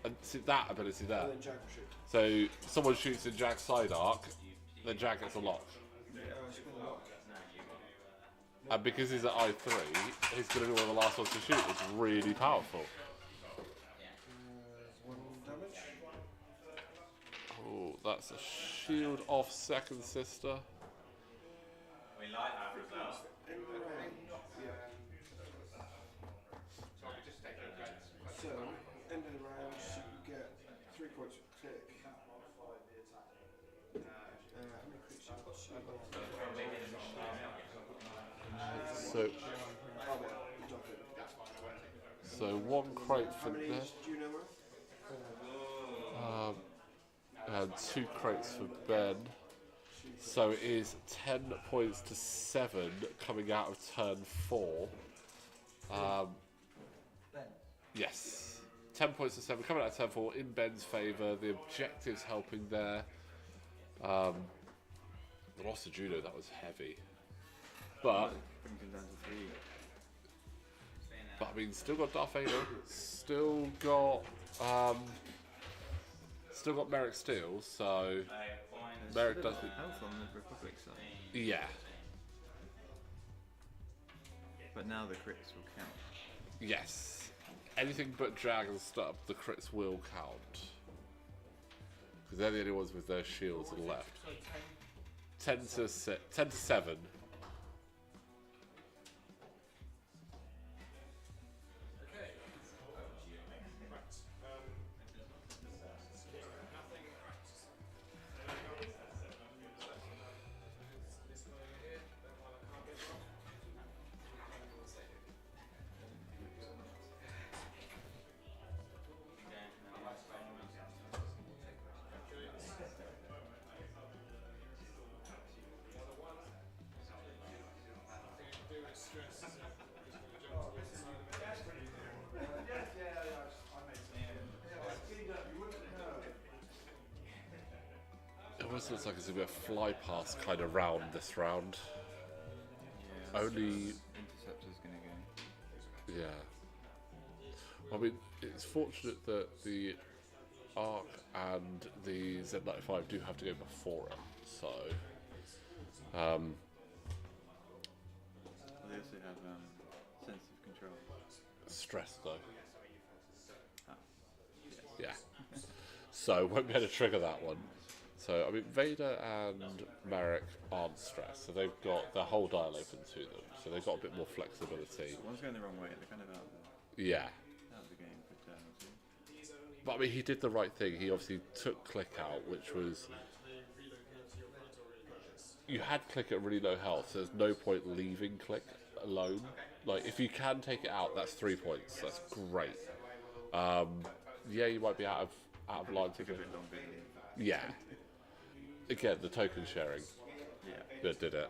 And see that ability there. and then Jack will shoot. So someone shoots in Jack's side arc, then Jack gets a lock. Spin the lock. And because he's at I3, he's going to be one of the last ones to shoot. It's really powerful. 1 damage. Oh, that's a shield off second sister. End of the round. Yeah. So, end of the round, so you get 3 points for click. How many crits you got? So, Oh, well, you drop it. so one crate for How many Ned. do you know worth? and 2 crates for Ben. So it is 10 points to 7 coming out of turn 4. Yes. 10 points to 7 coming out of turn 4 in Ben's favour. The objectives helping there. The loss of judo, that was heavy. But Brings him down to 3. I mean, still got Darth Vader. Still got Merrick Steele. So Merrick does. Health on the Republic side. Yeah. But now the crits will count. Yes. Anything but Jag and Stub, the crits will count. Because they're the only ones with their shields left. 10 to 7. It almost looks like it's going to be a fly past kind of round this round. Yeah, Only. Interceptor's going to go. Yeah. I mean, it's fortunate that the Arc and the Z95 do have to go before it, so. Well, they also have sensitive control. Stress though. Ah, Yeah. So won't be able to trigger that one. So I mean, Vader and Merrick aren't stressed, so they've got the whole dial open to them, so they've got a bit more flexibility. One's going the wrong way. They're kind of out Yeah. of the game for turn 2. But I mean, he did the right thing. He obviously took Click out, which was. You had Click at really low health, so there's no point leaving Click alone. Like, if you can take it out, that's 3 points. That's great. Yeah, you might be out of line. Took a bit longer than Yeah. Again, the token sharing that did it.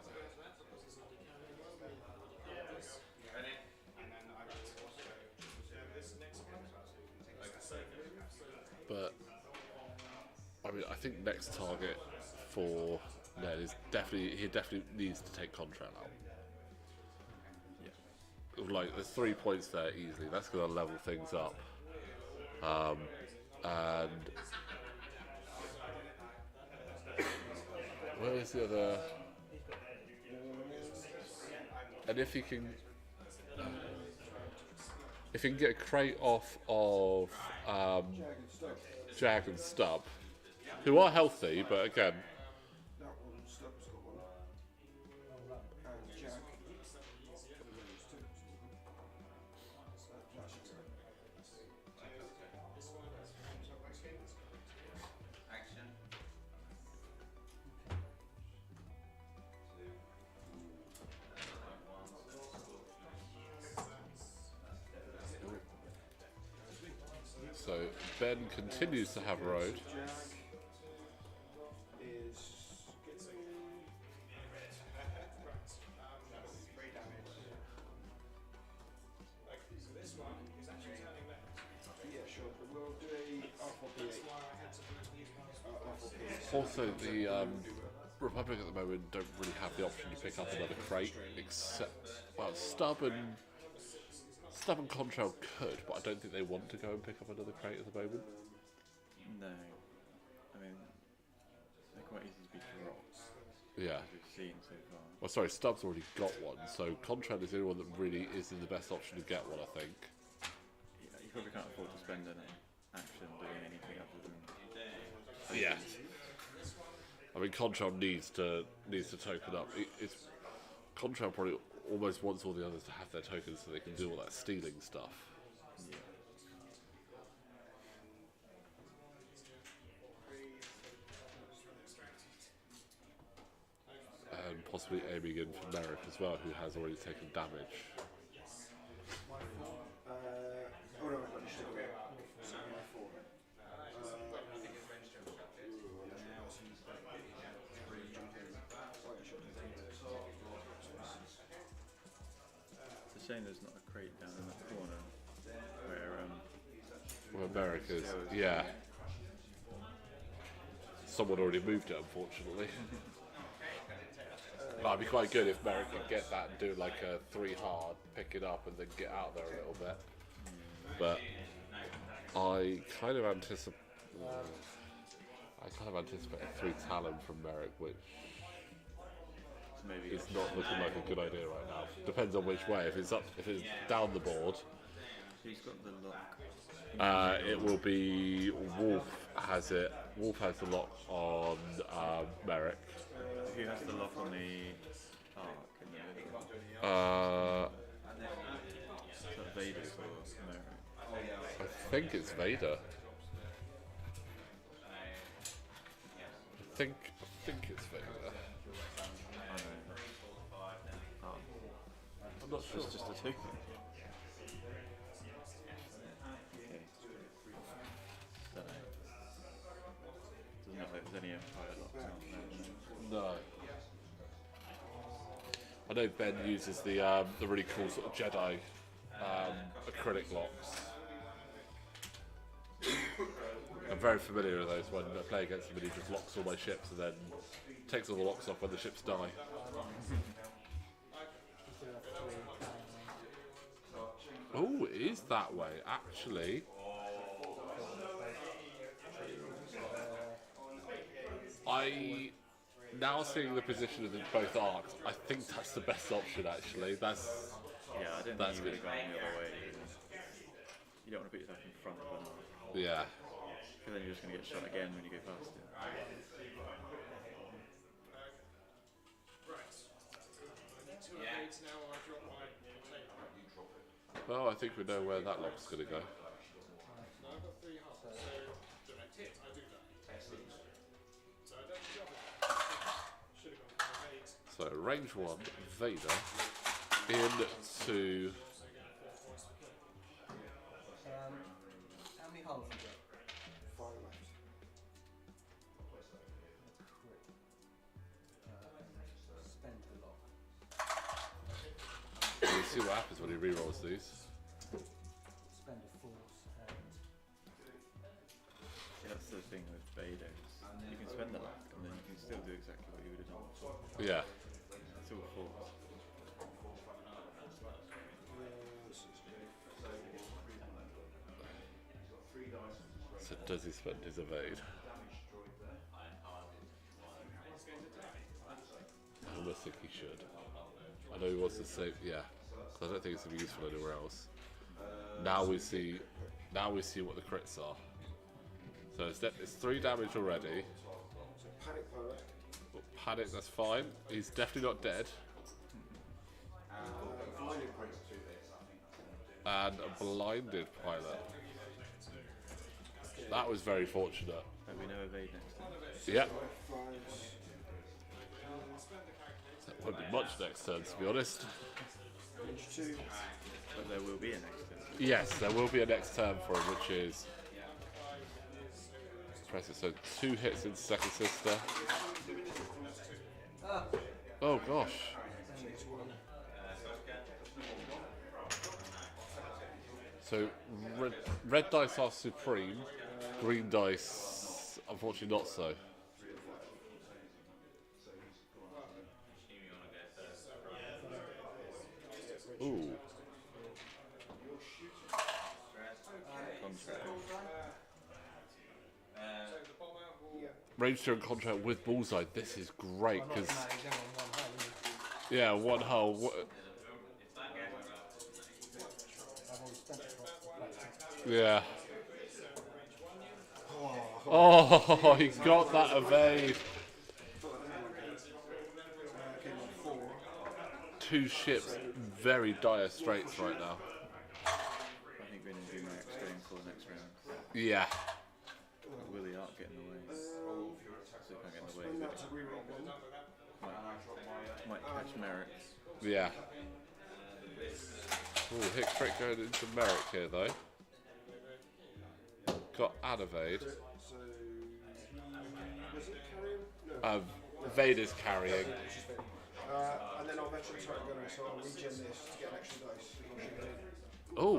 But I mean, I think next target for Ned is he definitely needs to take Contrail out. Yeah. Like, there's 3 points there easily. That's going to level things up. And where is the other? And if he can get a crate off of Jag and Stub, who are healthy, but again, That one, Stubbs got one. And Jack. so Ben continues to have road. Jack is yeah, sure. We'll do a R4P8. Also, the Republic at the moment don't really have the option to pick up another crate, except, well, Stub and Contrail could, but I don't think they want to go and pick up another crate at the moment. No. I mean, they're quite easy to be dropped, Yeah. as we've seen so far. Well, sorry, Stubbs already got one, so Contrail is the only one that really is in the best option to get one, I think. Yeah, you probably can't afford to spend an action doing anything other than... Yeah. I mean, Contrail needs to token up. It's Contrail probably almost wants all the others to have their tokens so they can do all that stealing stuff. Yeah. And possibly aiming in for Merrick as well, who has already taken damage. Oh no, I've got your stick away. So my 4. saying there's not a crate down in the corner where Where Merrick is. Still is. Yeah. Someone already moved it, unfortunately. That'd be quite good if Merrick could get that and do like a 3 hard, pick it up, and then get out there a little bit. But I kind of anticipate. I kind of anticipate a 3 Talon from Merrick, which maybe is not looking like a good idea right now. Depends on which way. If it's down the board, he's got the lock. it will be Wolf has it. Wolf has the lock on Merrick. Who has the lock on the arc in the middle? Is that Vader's or Merrick? I think it's Vader. I think it's Vader. I'm not sure. It's just a token. Okay. Doesn't look like there's any Empire locks on there. No. I know Ben uses the really cool sort of Jedi acrylic locks. I'm very familiar with those when I play against him and he just locks all my ships and then takes all the locks off when the ships die. Oh, it is that way, actually. Now seeing the position of both arcs, I think that's the best option, actually. That's Yeah, I don't That's think you would good. have gone the other way. You don't want to put yourself in front of an arc, yeah. because then you're just going to get shot again when you go past it. Well, I think we know where that lock's going to go. So range 1, Vader into How many holes have you got? 5 left. Spend the lock. we'll see what happens when he re-rolls these. Spend a force and See, that's the thing with Vader. You can spend the lock and then you can still do exactly what you would have done. Yeah. It's all force. So does he spend his evade? I almost think he should. I know he wants to save. Yeah. So I don't think it's going to be useful anywhere else. Now we see what the crits are. So it's 3 damage already. So panic pilot. But panic, that's fine. He's definitely not dead. And a blinded pilot. That was very fortunate. Have we no evade next time? Yep. Flies. That won't be much next turn, to be honest. Range 2. But there will be a next turn. Yes, there will be a next turn for him, which is. Press it. So 2 hits into Second Sister. Oh gosh. So red dice are supreme, green dice unfortunately not so. Ooh. Range 2 and contract with bullseye. This is great because no, he's only on one hole, isn't yeah, 1 hull. he? I've already spent it for black. Yeah. Oh, he got that evade. Came on 4. 2 ships, very dire straits right now. I think Vin and Dumax going for the next round. Yeah. Will the arc get in the way? So it can't get in the way. Spend But that to reroll 1. might catch Merrick. Yeah. Ooh, hit crit going into Merrick here though. Got an evade. So he was it carrying? No. Vader's carrying. It's just Vader. And then our veteran turret gunner, so I'll regen this to get an extra dice. I'll shoot Vader. Oh,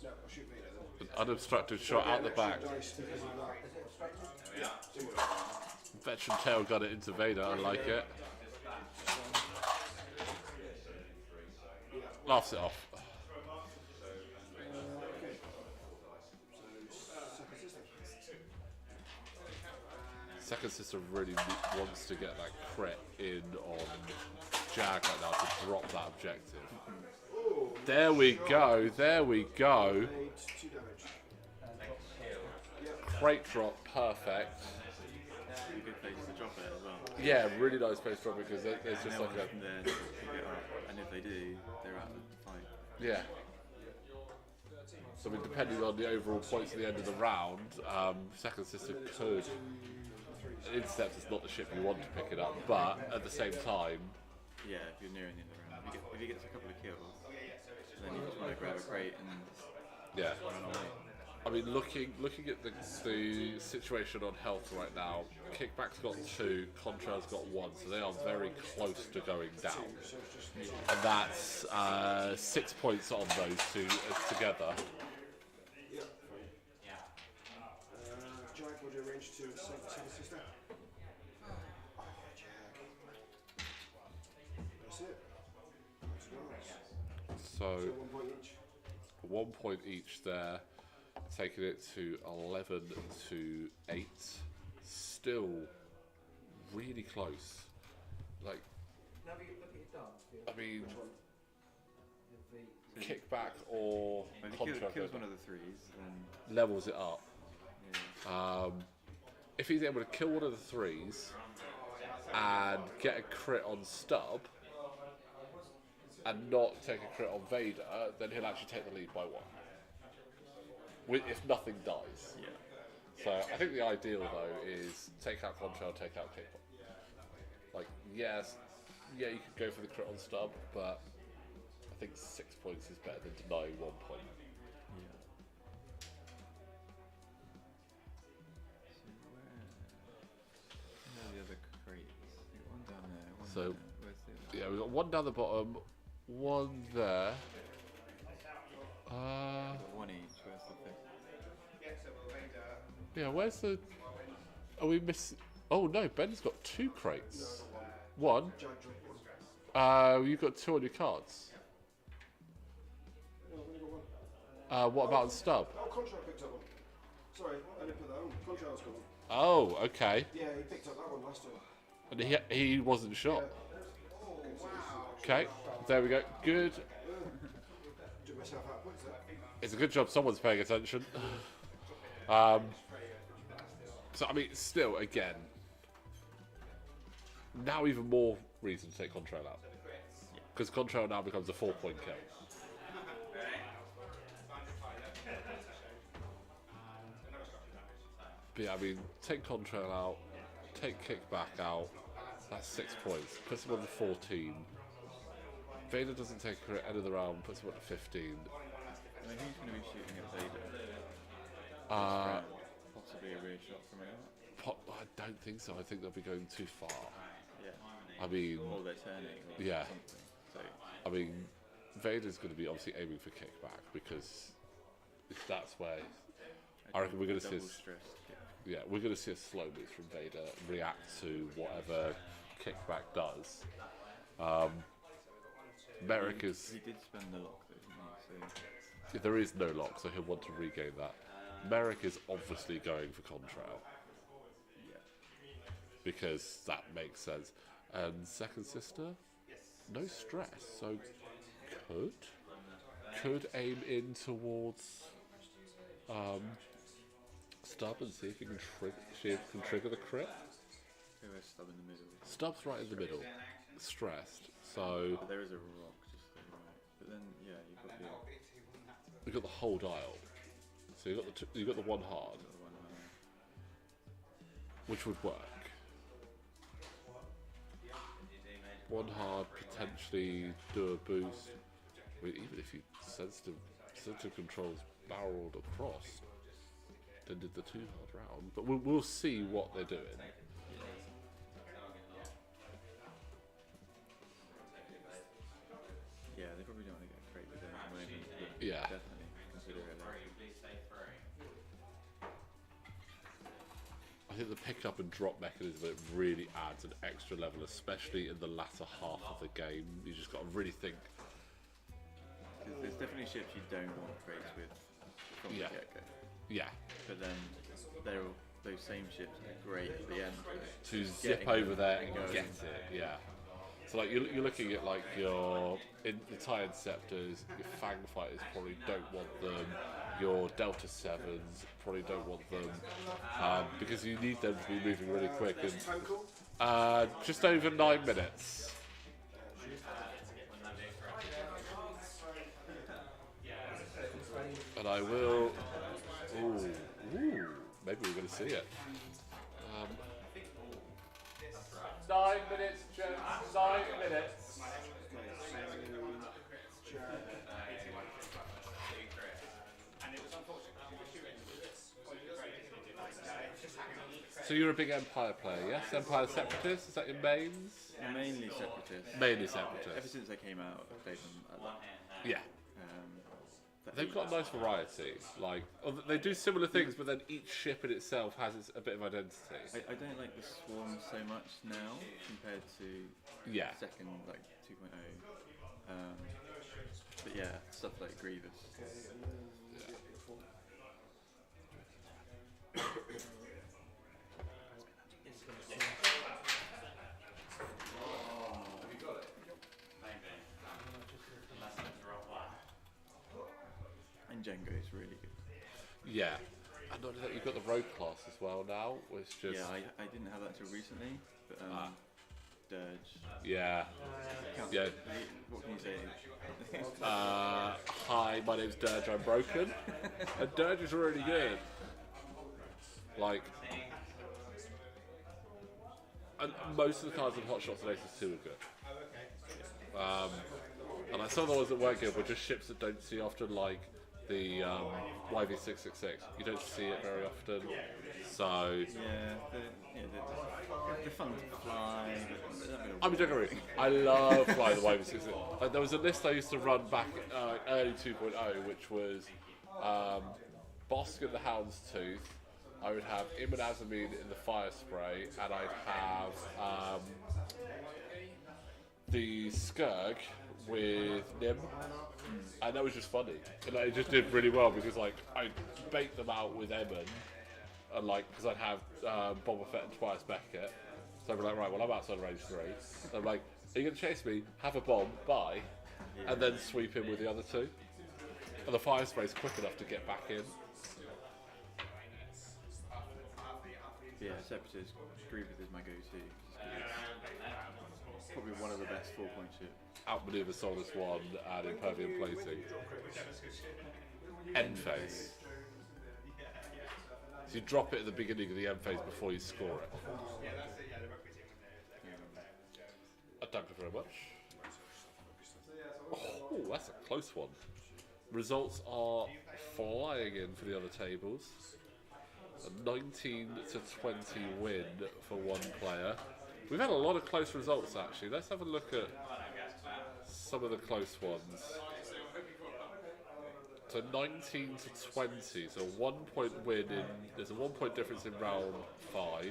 No, I'll shoot Vader then. an unobstructed shot out the back. Dice because of that. Is it obstructed? Veteran tail gunner into Vader. I like it. Laughs it off. Okay. So, second system. Second sister really wants to get that crit in on Jag right now to drop that objective. There we go. There we go. Made 2 damage. Crate drop, perfect. Really good place to drop it as well. Yeah, really nice place drop because there's And just no like one a from there to pick it up. And if they do, they're out of the fight. yeah. So I mean, depending on the overall points at the end of the round, second sister could. Intercept is not the ship you want to pick it up, but at the same time, Yeah, if you're nearing the end of the round. If he gets a couple of kills, then you just want to grab a crate and yeah. run away. I mean, looking at the situation on health right now, Kickback's got 2, Contrail's got 1, so they are very close to going down. And that's 6 points on those 2 together. Jag, would you arrange to second sister? Oh, Jag. That's it. That's nice. So 1 point each. 1 point each there, taking it to 11 to 8. Still really close. Like, Now we look at your dance. I mean, Kickback or When he Contrail kills one of the 3s, then levels it up. yeah. If he's able to kill one of the 3s and get a crit on Stub and not take a crit on Vader, then he'll actually take the lead by 1. If nothing dies. Yeah. So I think the ideal though is take out Contrail, take out Kickback. Like, yes, yeah, you could go for the crit on Stub, but I think 6 points is better than denying 1 point. The other crates. One down there. One So, down there. Where's the other? Yeah, we've got 1 down the bottom, 1 there. One each. Where's the 5th? Yeah, where's the... Are we missing... Oh no, Ben's got 2 crates. 1? Jag dropped 1. You've got 2 on your cards. No, I've only got 1. What about on Stub? Oh, Contrail picked up 1. Sorry, I didn't put that on. Contrail's got 1. Oh, okay. Yeah, he picked up that one last time. And he wasn't shot. Okay, there we go. Good. Took myself out of points there. It's a good job someone's paying attention. So, I mean, still, again, now even more reason to take Contrail out. Because Contrail now becomes a 4-point kill. But yeah, I mean, take Contrail out, take Kickback out, that's 6 points. Puts him on the 14. Vader doesn't take a crit end of the round, puts him on the 15. I mean, who's going to be shooting at Vader? Possibly a rear shot from out. I don't think so. I think they'll be going too far. Yeah. I mean, Or they're turning. Or Yeah. Something. So I mean, Vader's going to be obviously aiming for Kickback because that's where I reckon we're going to see. double stressed kick. Yeah, we're going to see a slow move from Vader react to whatever Kickback does. Merrick is. He did spend the lock though, didn't he? So There is no lock, so he'll want to regain that. Merrick is obviously going for Contrail yeah. because that makes sense. And Second Sister, no stress, so could aim in towards Stub and see if he can trigger the crit. Who has Stub in the middle? Stub's right in the middle, stressed. So But there is a rock just to the right. But then, yeah, you've got the we've got the whole dial. So you've got the 1 hard, other one. which would work. 1 hard, potentially do a boost. I mean, even if you sensitive controls barreled across, then did the 2 hard round. But we'll see what they're doing. I think the pick up and drop mechanism it really adds an extra level, especially in the latter half of the game. You just got to really think. Because there's definitely ships you don't want trades with from Yeah. the get-go. Yeah, But then those same ships are great at the end. to Just zip getting over them there and and going. get it. Yeah. So like you're looking at like your the TIE Interceptors, your Fang Fighters probably don't want them. Your Delta 7s probably don't want them because you need them to be moving really quick. And just over 9 minutes. And I will. Ooh, maybe we're going to see it. 9 minutes, gents. 9 minutes. So you're a big Empire player, yes? Empire Separatists, is that your mains? Mainly separatists. Mainly Ever Separatists. since they came out, I've played them a lot. Yeah. But They've got a nice variety. Like, they do similar things, but then each ship in itself has a bit of identity. I don't like the swarm so much now compared to Yeah. second, like 2.0. But yeah, stuff like Grievous. And Django is really good. Yeah. And not only that, you've got the road class as well now, which just... Yeah, I didn't have that until recently, but Dirge. Yeah. Count- Yeah. What can you say? Hi, my name's Dirge, I'm broken. And Dirge is really good. Like... And most of the cards in Hot Shots and Aces 2 are good. And like some of the ones that weren't good were just ships that don't see often, like the YV666. You don't see it very often. So... They're fun to fly. But they're not I mean, don't get me wrong, I love flying the YV666. Like, there was a list I used to run back early 2.0, which was Bosk and the Hound's Tooth. I would have Ibn Azameen in the Fire Spray, and I'd have the Skurg with Nim, and that was just funny. And like, it just did really well because like I bait them out with Emin, and like because I'd have Boba Fett and Twice Beckett, so I'd be like, right, well I'm outside range 3. And I'm like, are you gonna chase me? Have a bomb, bye, and then sweep in with the other 2. And the Fire Spray's quick enough to get back in. Yeah, Separatist Grievous is my go-to. It's probably one of the best 4-point ships. Outmaneuver Solus 1 and Impervium Plating. End phase. So you drop it at the beginning of the end phase before you score it. Thank you very much. Oh, that's a close one. Results are flying in for the other tables. A 19 to 20 win for one player. We've had a lot of close results actually. Let's have a look at some of the close ones. So 19 to 20, so 1 point win in. There's a 1 point difference in round 5.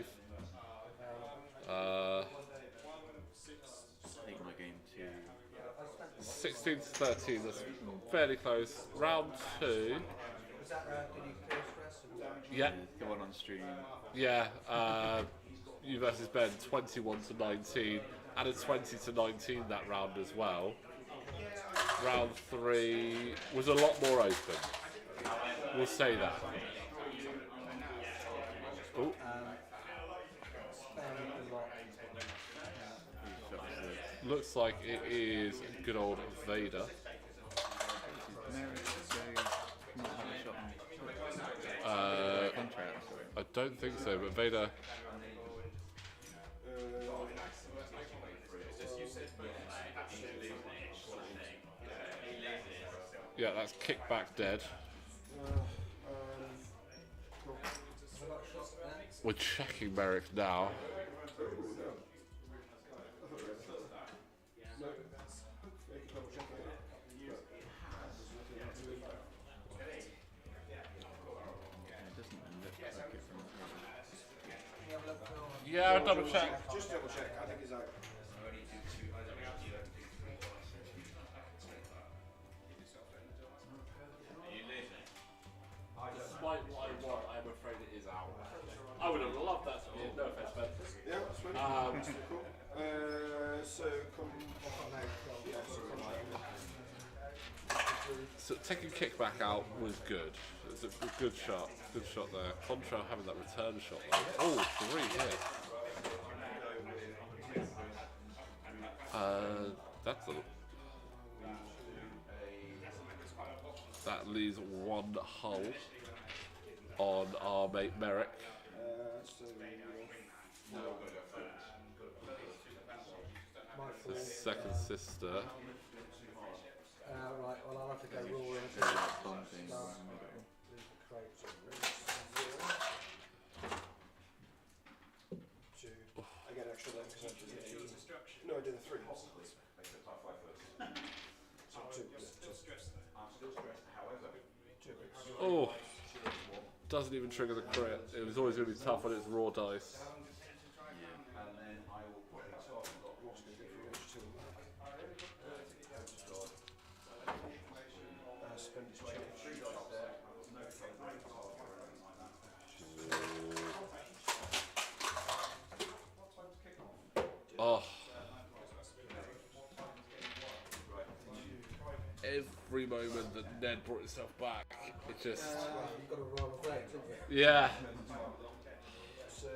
Take my game to 16 to 13, that's fairly close. Round 2. Was that did you clear stress? Yeah, the one on stream. yeah. You versus Ben, 21 to 19, and a 20 to 19 that round as well. Round 3 was a lot more open. We'll say that. Oh, looks like it is good old Vader. I don't think so, but Vader. Yeah, that's kickback dead. We're checking Merrick now. Yeah, I'll double check. Just double check. I think it's out. Despite what I want, I'm afraid it is out. I would have loved that to be it. No offense, Ben. Yeah, that's fine. Um, Cool. So come. Yeah, so So taking kickback out was good. It's a good shot. Good shot there. Contra having that return shot though. Oh, 3 hits. That's a... That leaves 1 hull on our mate Merrick. The second sister. Right, well I'll have to go roar into Something around the middle. I get extra then because I did no, I did a 3. So 2. Oh, doesn't even trigger the crit. It was always going to be tough when it's raw dice. Spend his change. Oh. Every moment that Ned brought himself back, it just... you've got to roll a blade, haven't you? Yeah. So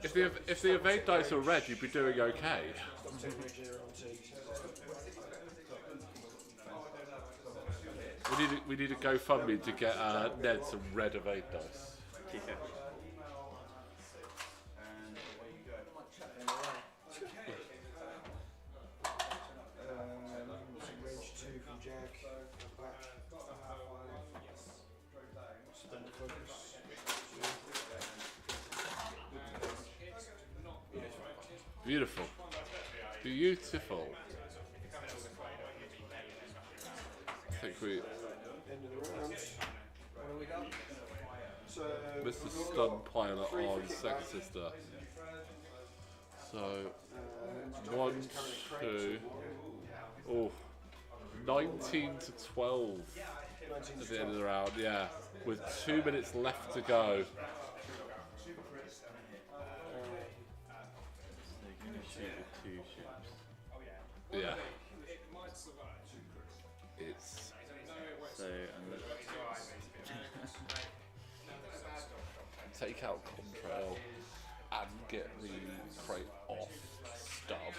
If the evade dice were red, you'd be doing okay. stop taking engineer on T. We need a GoFundMe to get Ned some red evade dice. Yeah. Range 2 from Jack. Back. Spend the focus. Beautiful. Beautiful. I think we... End of the round. What have we got? So Mr. Stun Pilot on second sister. So, 1, 2... Oh, 19 to 12 at the end of the round, yeah. With 2 minutes left to go. So you can shoot with 2 ships. Yeah. It's... So, and Take out Contrail and get the crate off stub.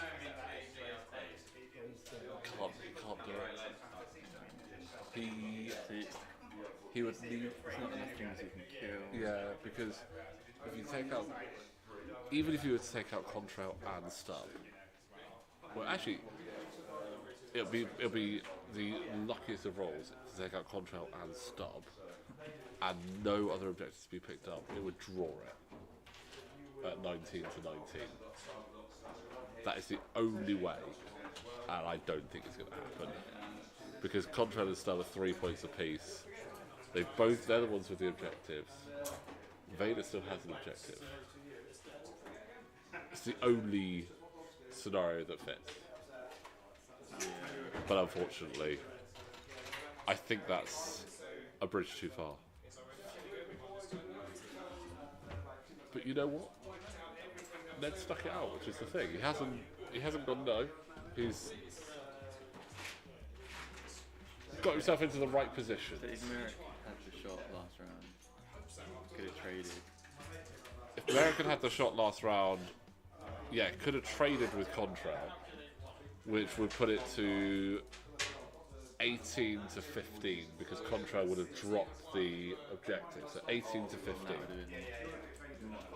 Can't do it. He would need... there's not enough things you can kill. Yeah, because if you take out... Even if you were to take out Contrail and stub... Well, actually, it'll be the luckiest of rolls to take out Contrail and stub, and no other objectives to be picked up. It would draw it at 19 to 19. That is the only way, and I don't think it's going to happen because Contrail and stub are 3 points apiece. They're the ones with the objectives. Vader still has an objective. It's the only scenario that fits. But unfortunately, I think that's a bridge too far. But you know what? Ned stuck it out, which is the thing. He hasn't gone no. He's got himself into the right position. So if Merrick had the shot last round, could have traded. If Merrick had had the shot last round, yeah, could have traded with Contrail, which would put it to 18 to 15 because Contrail would have dropped the objective. So 18 to 15. That would have been much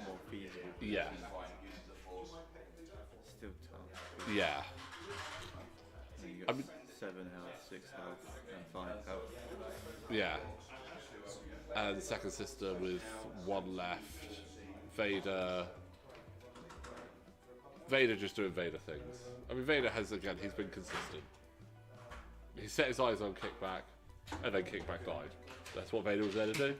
more feasible. Yeah. Still tough. Yeah. And you I got mean- 7 health, 6 health, and 5 health. Yeah. And second sister with 1 left. Vader just doing Vader things. I mean, Vader has, again, he's been consistent. He set his eyes on kickback, and then kickback died. That's what Vader was there to do.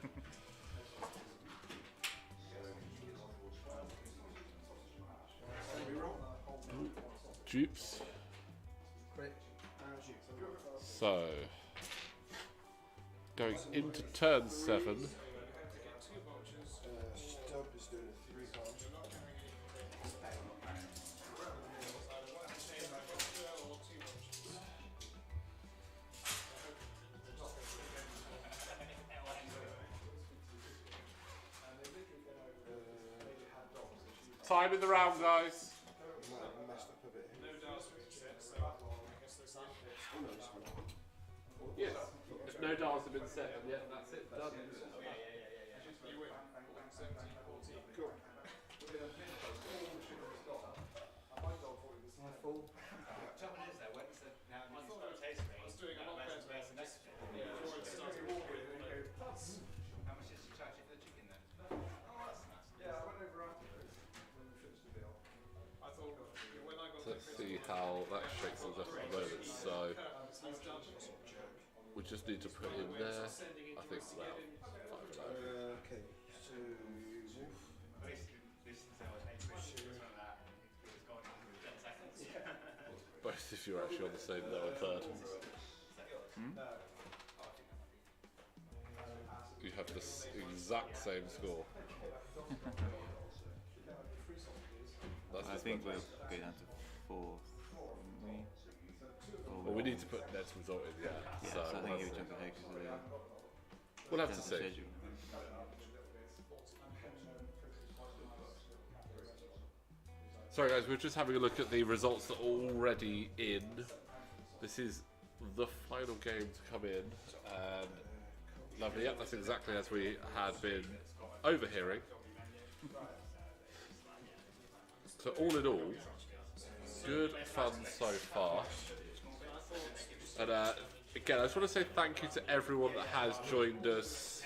dupes. Crit. So, going into turn 7. Stub is doing a 3 pound. Time in the round, guys. Might have messed up a bit here. Yes. If no dials have been set, then yeah, that's it. Done. Cool. My full. Let's see how that shakes us up at the moment. So we just need to put in there. I think about 5 Okay, so Wolf. both if you're actually on the same level third. You have the exact same score. That's I the think split. we'll go down to 4th. Well, we need to put Ned's result in, yeah. Yeah, So so I we'll think have he would to- jump ahead because of the we'll have to dense see. schedule. Sorry guys, we're just having a look at the results that are already in. This is the final game to come in. And lovely, yep, that's exactly as we had been overhearing. So all in all, good fun so far. And again, I just want to say thank you to everyone that has joined us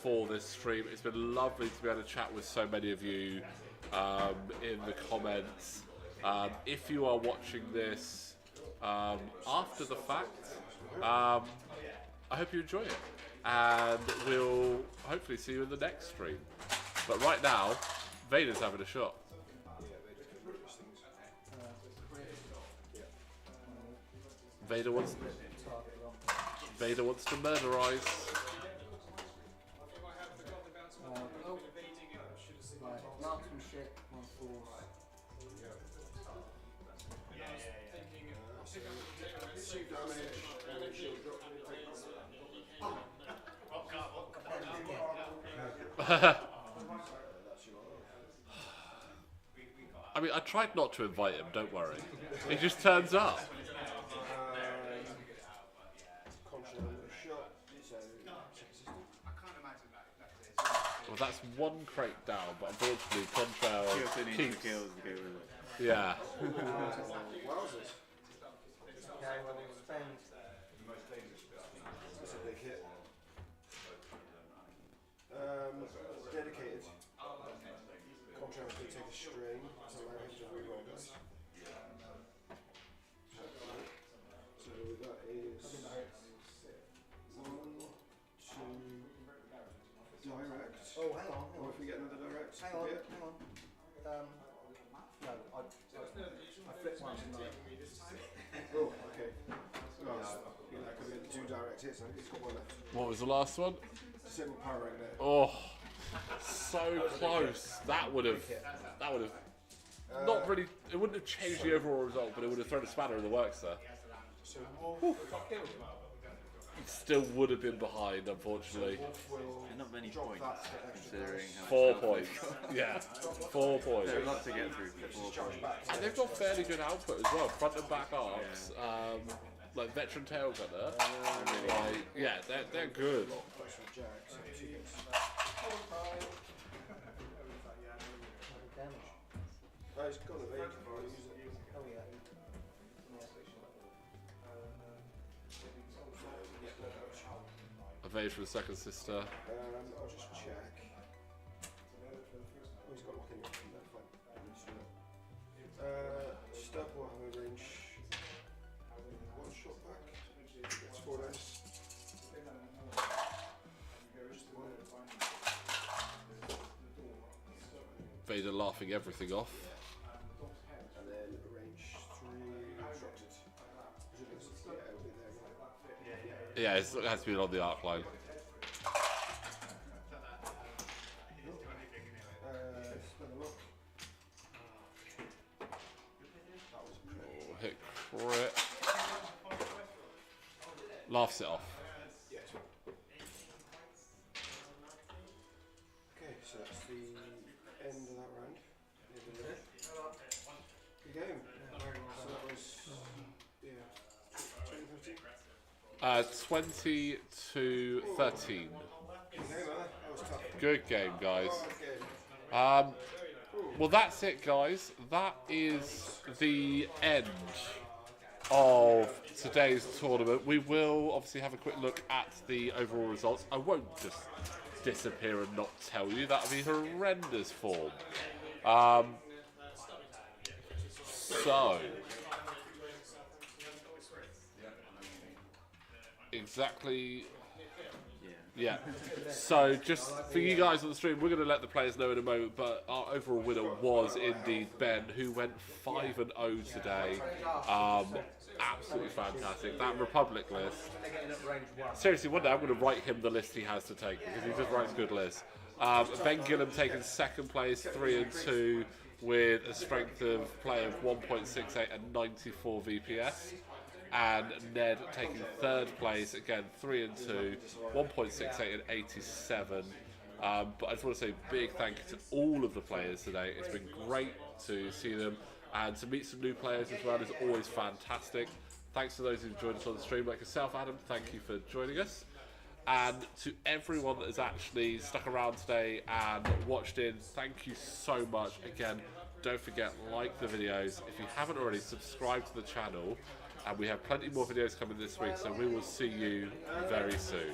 for this stream. It's been lovely to be able to chat with so many of you in the comments. If you are watching this after the fact, I hope you enjoy it. And we'll hopefully see you in the next stream. But right now, Vader's having a shot. Vader wants to murderize. Right, marksmanship, 1 force. Receive damage, shield drop. I mean, I tried not to invite him, don't worry. He just turns up. Contra shot, so Well, that's 1 crate down, but unfortunately, Contrail You also need 2 keeps. kills to go with it. Yeah. wowzers. Okay, well, spend. That's a big hit. Dedicated. Contrast to take a strain to allow him to reroll this. So that is 1, 2 direct. Oh, hang on, hang Or on. if we get another direct, Hang on, yeah. hang on. No, I flipped one tonight. Oh, okay. Well, yeah, that could be 2 direct hits. I think it's got 1 left. What was the last one? Disable power rank there. Oh, so close. That would have. Not really. It wouldn't have changed the overall result, but it would have thrown a spanner in the works there. So Wolf It still would have been behind, unfortunately. will And not many drop points, that to extra considering dice. how 4 much points. Yeah, 4 points. There's a lot to get through for 4 points. And they've got fairly good output as well. Front and back arcs. Like veteran tail gunner. Like, yeah, they're good. Plus with Jag, so 2 hits. Damage. Oh, he's got a vague if I use it. Oh, yeah. Evade from the second sister. I'll just check. Oh, he's got lock in there. No, fine. Stub will have a range 1 shot back. It's 4 dice. Just the 1. Vader laughing everything off. And then range Yeah, it has to be on the arc line. Spin them up. That was a crit. Oh, hit crit. Laughs it off. Yes. Okay, so that's the end of that round. Good game. So that was, yeah, 2015. 20-13. Good game, huh? That was tough. Good game, guys. Oh, okay. Well, that's it, guys. That is the end of today's tournament. We will obviously have a quick look at the overall results. I won't just disappear and not tell you. That would be horrendous form. So, exactly. Yeah. So, just for you guys on the stream, we're going to let the players know in a moment. But our overall winner was indeed Ben, who went 5-0 today. Absolutely fantastic. That Republic list. Seriously, one day I'm going to write him the list he has to take because he just writes good lists. Ben Gillam taking second place, 3-2, with a strength of play of 1.68 and 94 VPS. And Ned taking third place, again 3-2, 1.68 and 87. But I just want to say big thank you to all of the players today. It's been great to see them and to meet some new players as well is always fantastic. Thanks to those who've joined us on the stream, like yourself, Adam. Thank you for joining us. And to everyone that has actually stuck around today and watched in, thank you so much. Again, don't forget, like the videos. If you haven't already, subscribe to the channel. And we have plenty more videos coming this week, so we will see you very soon.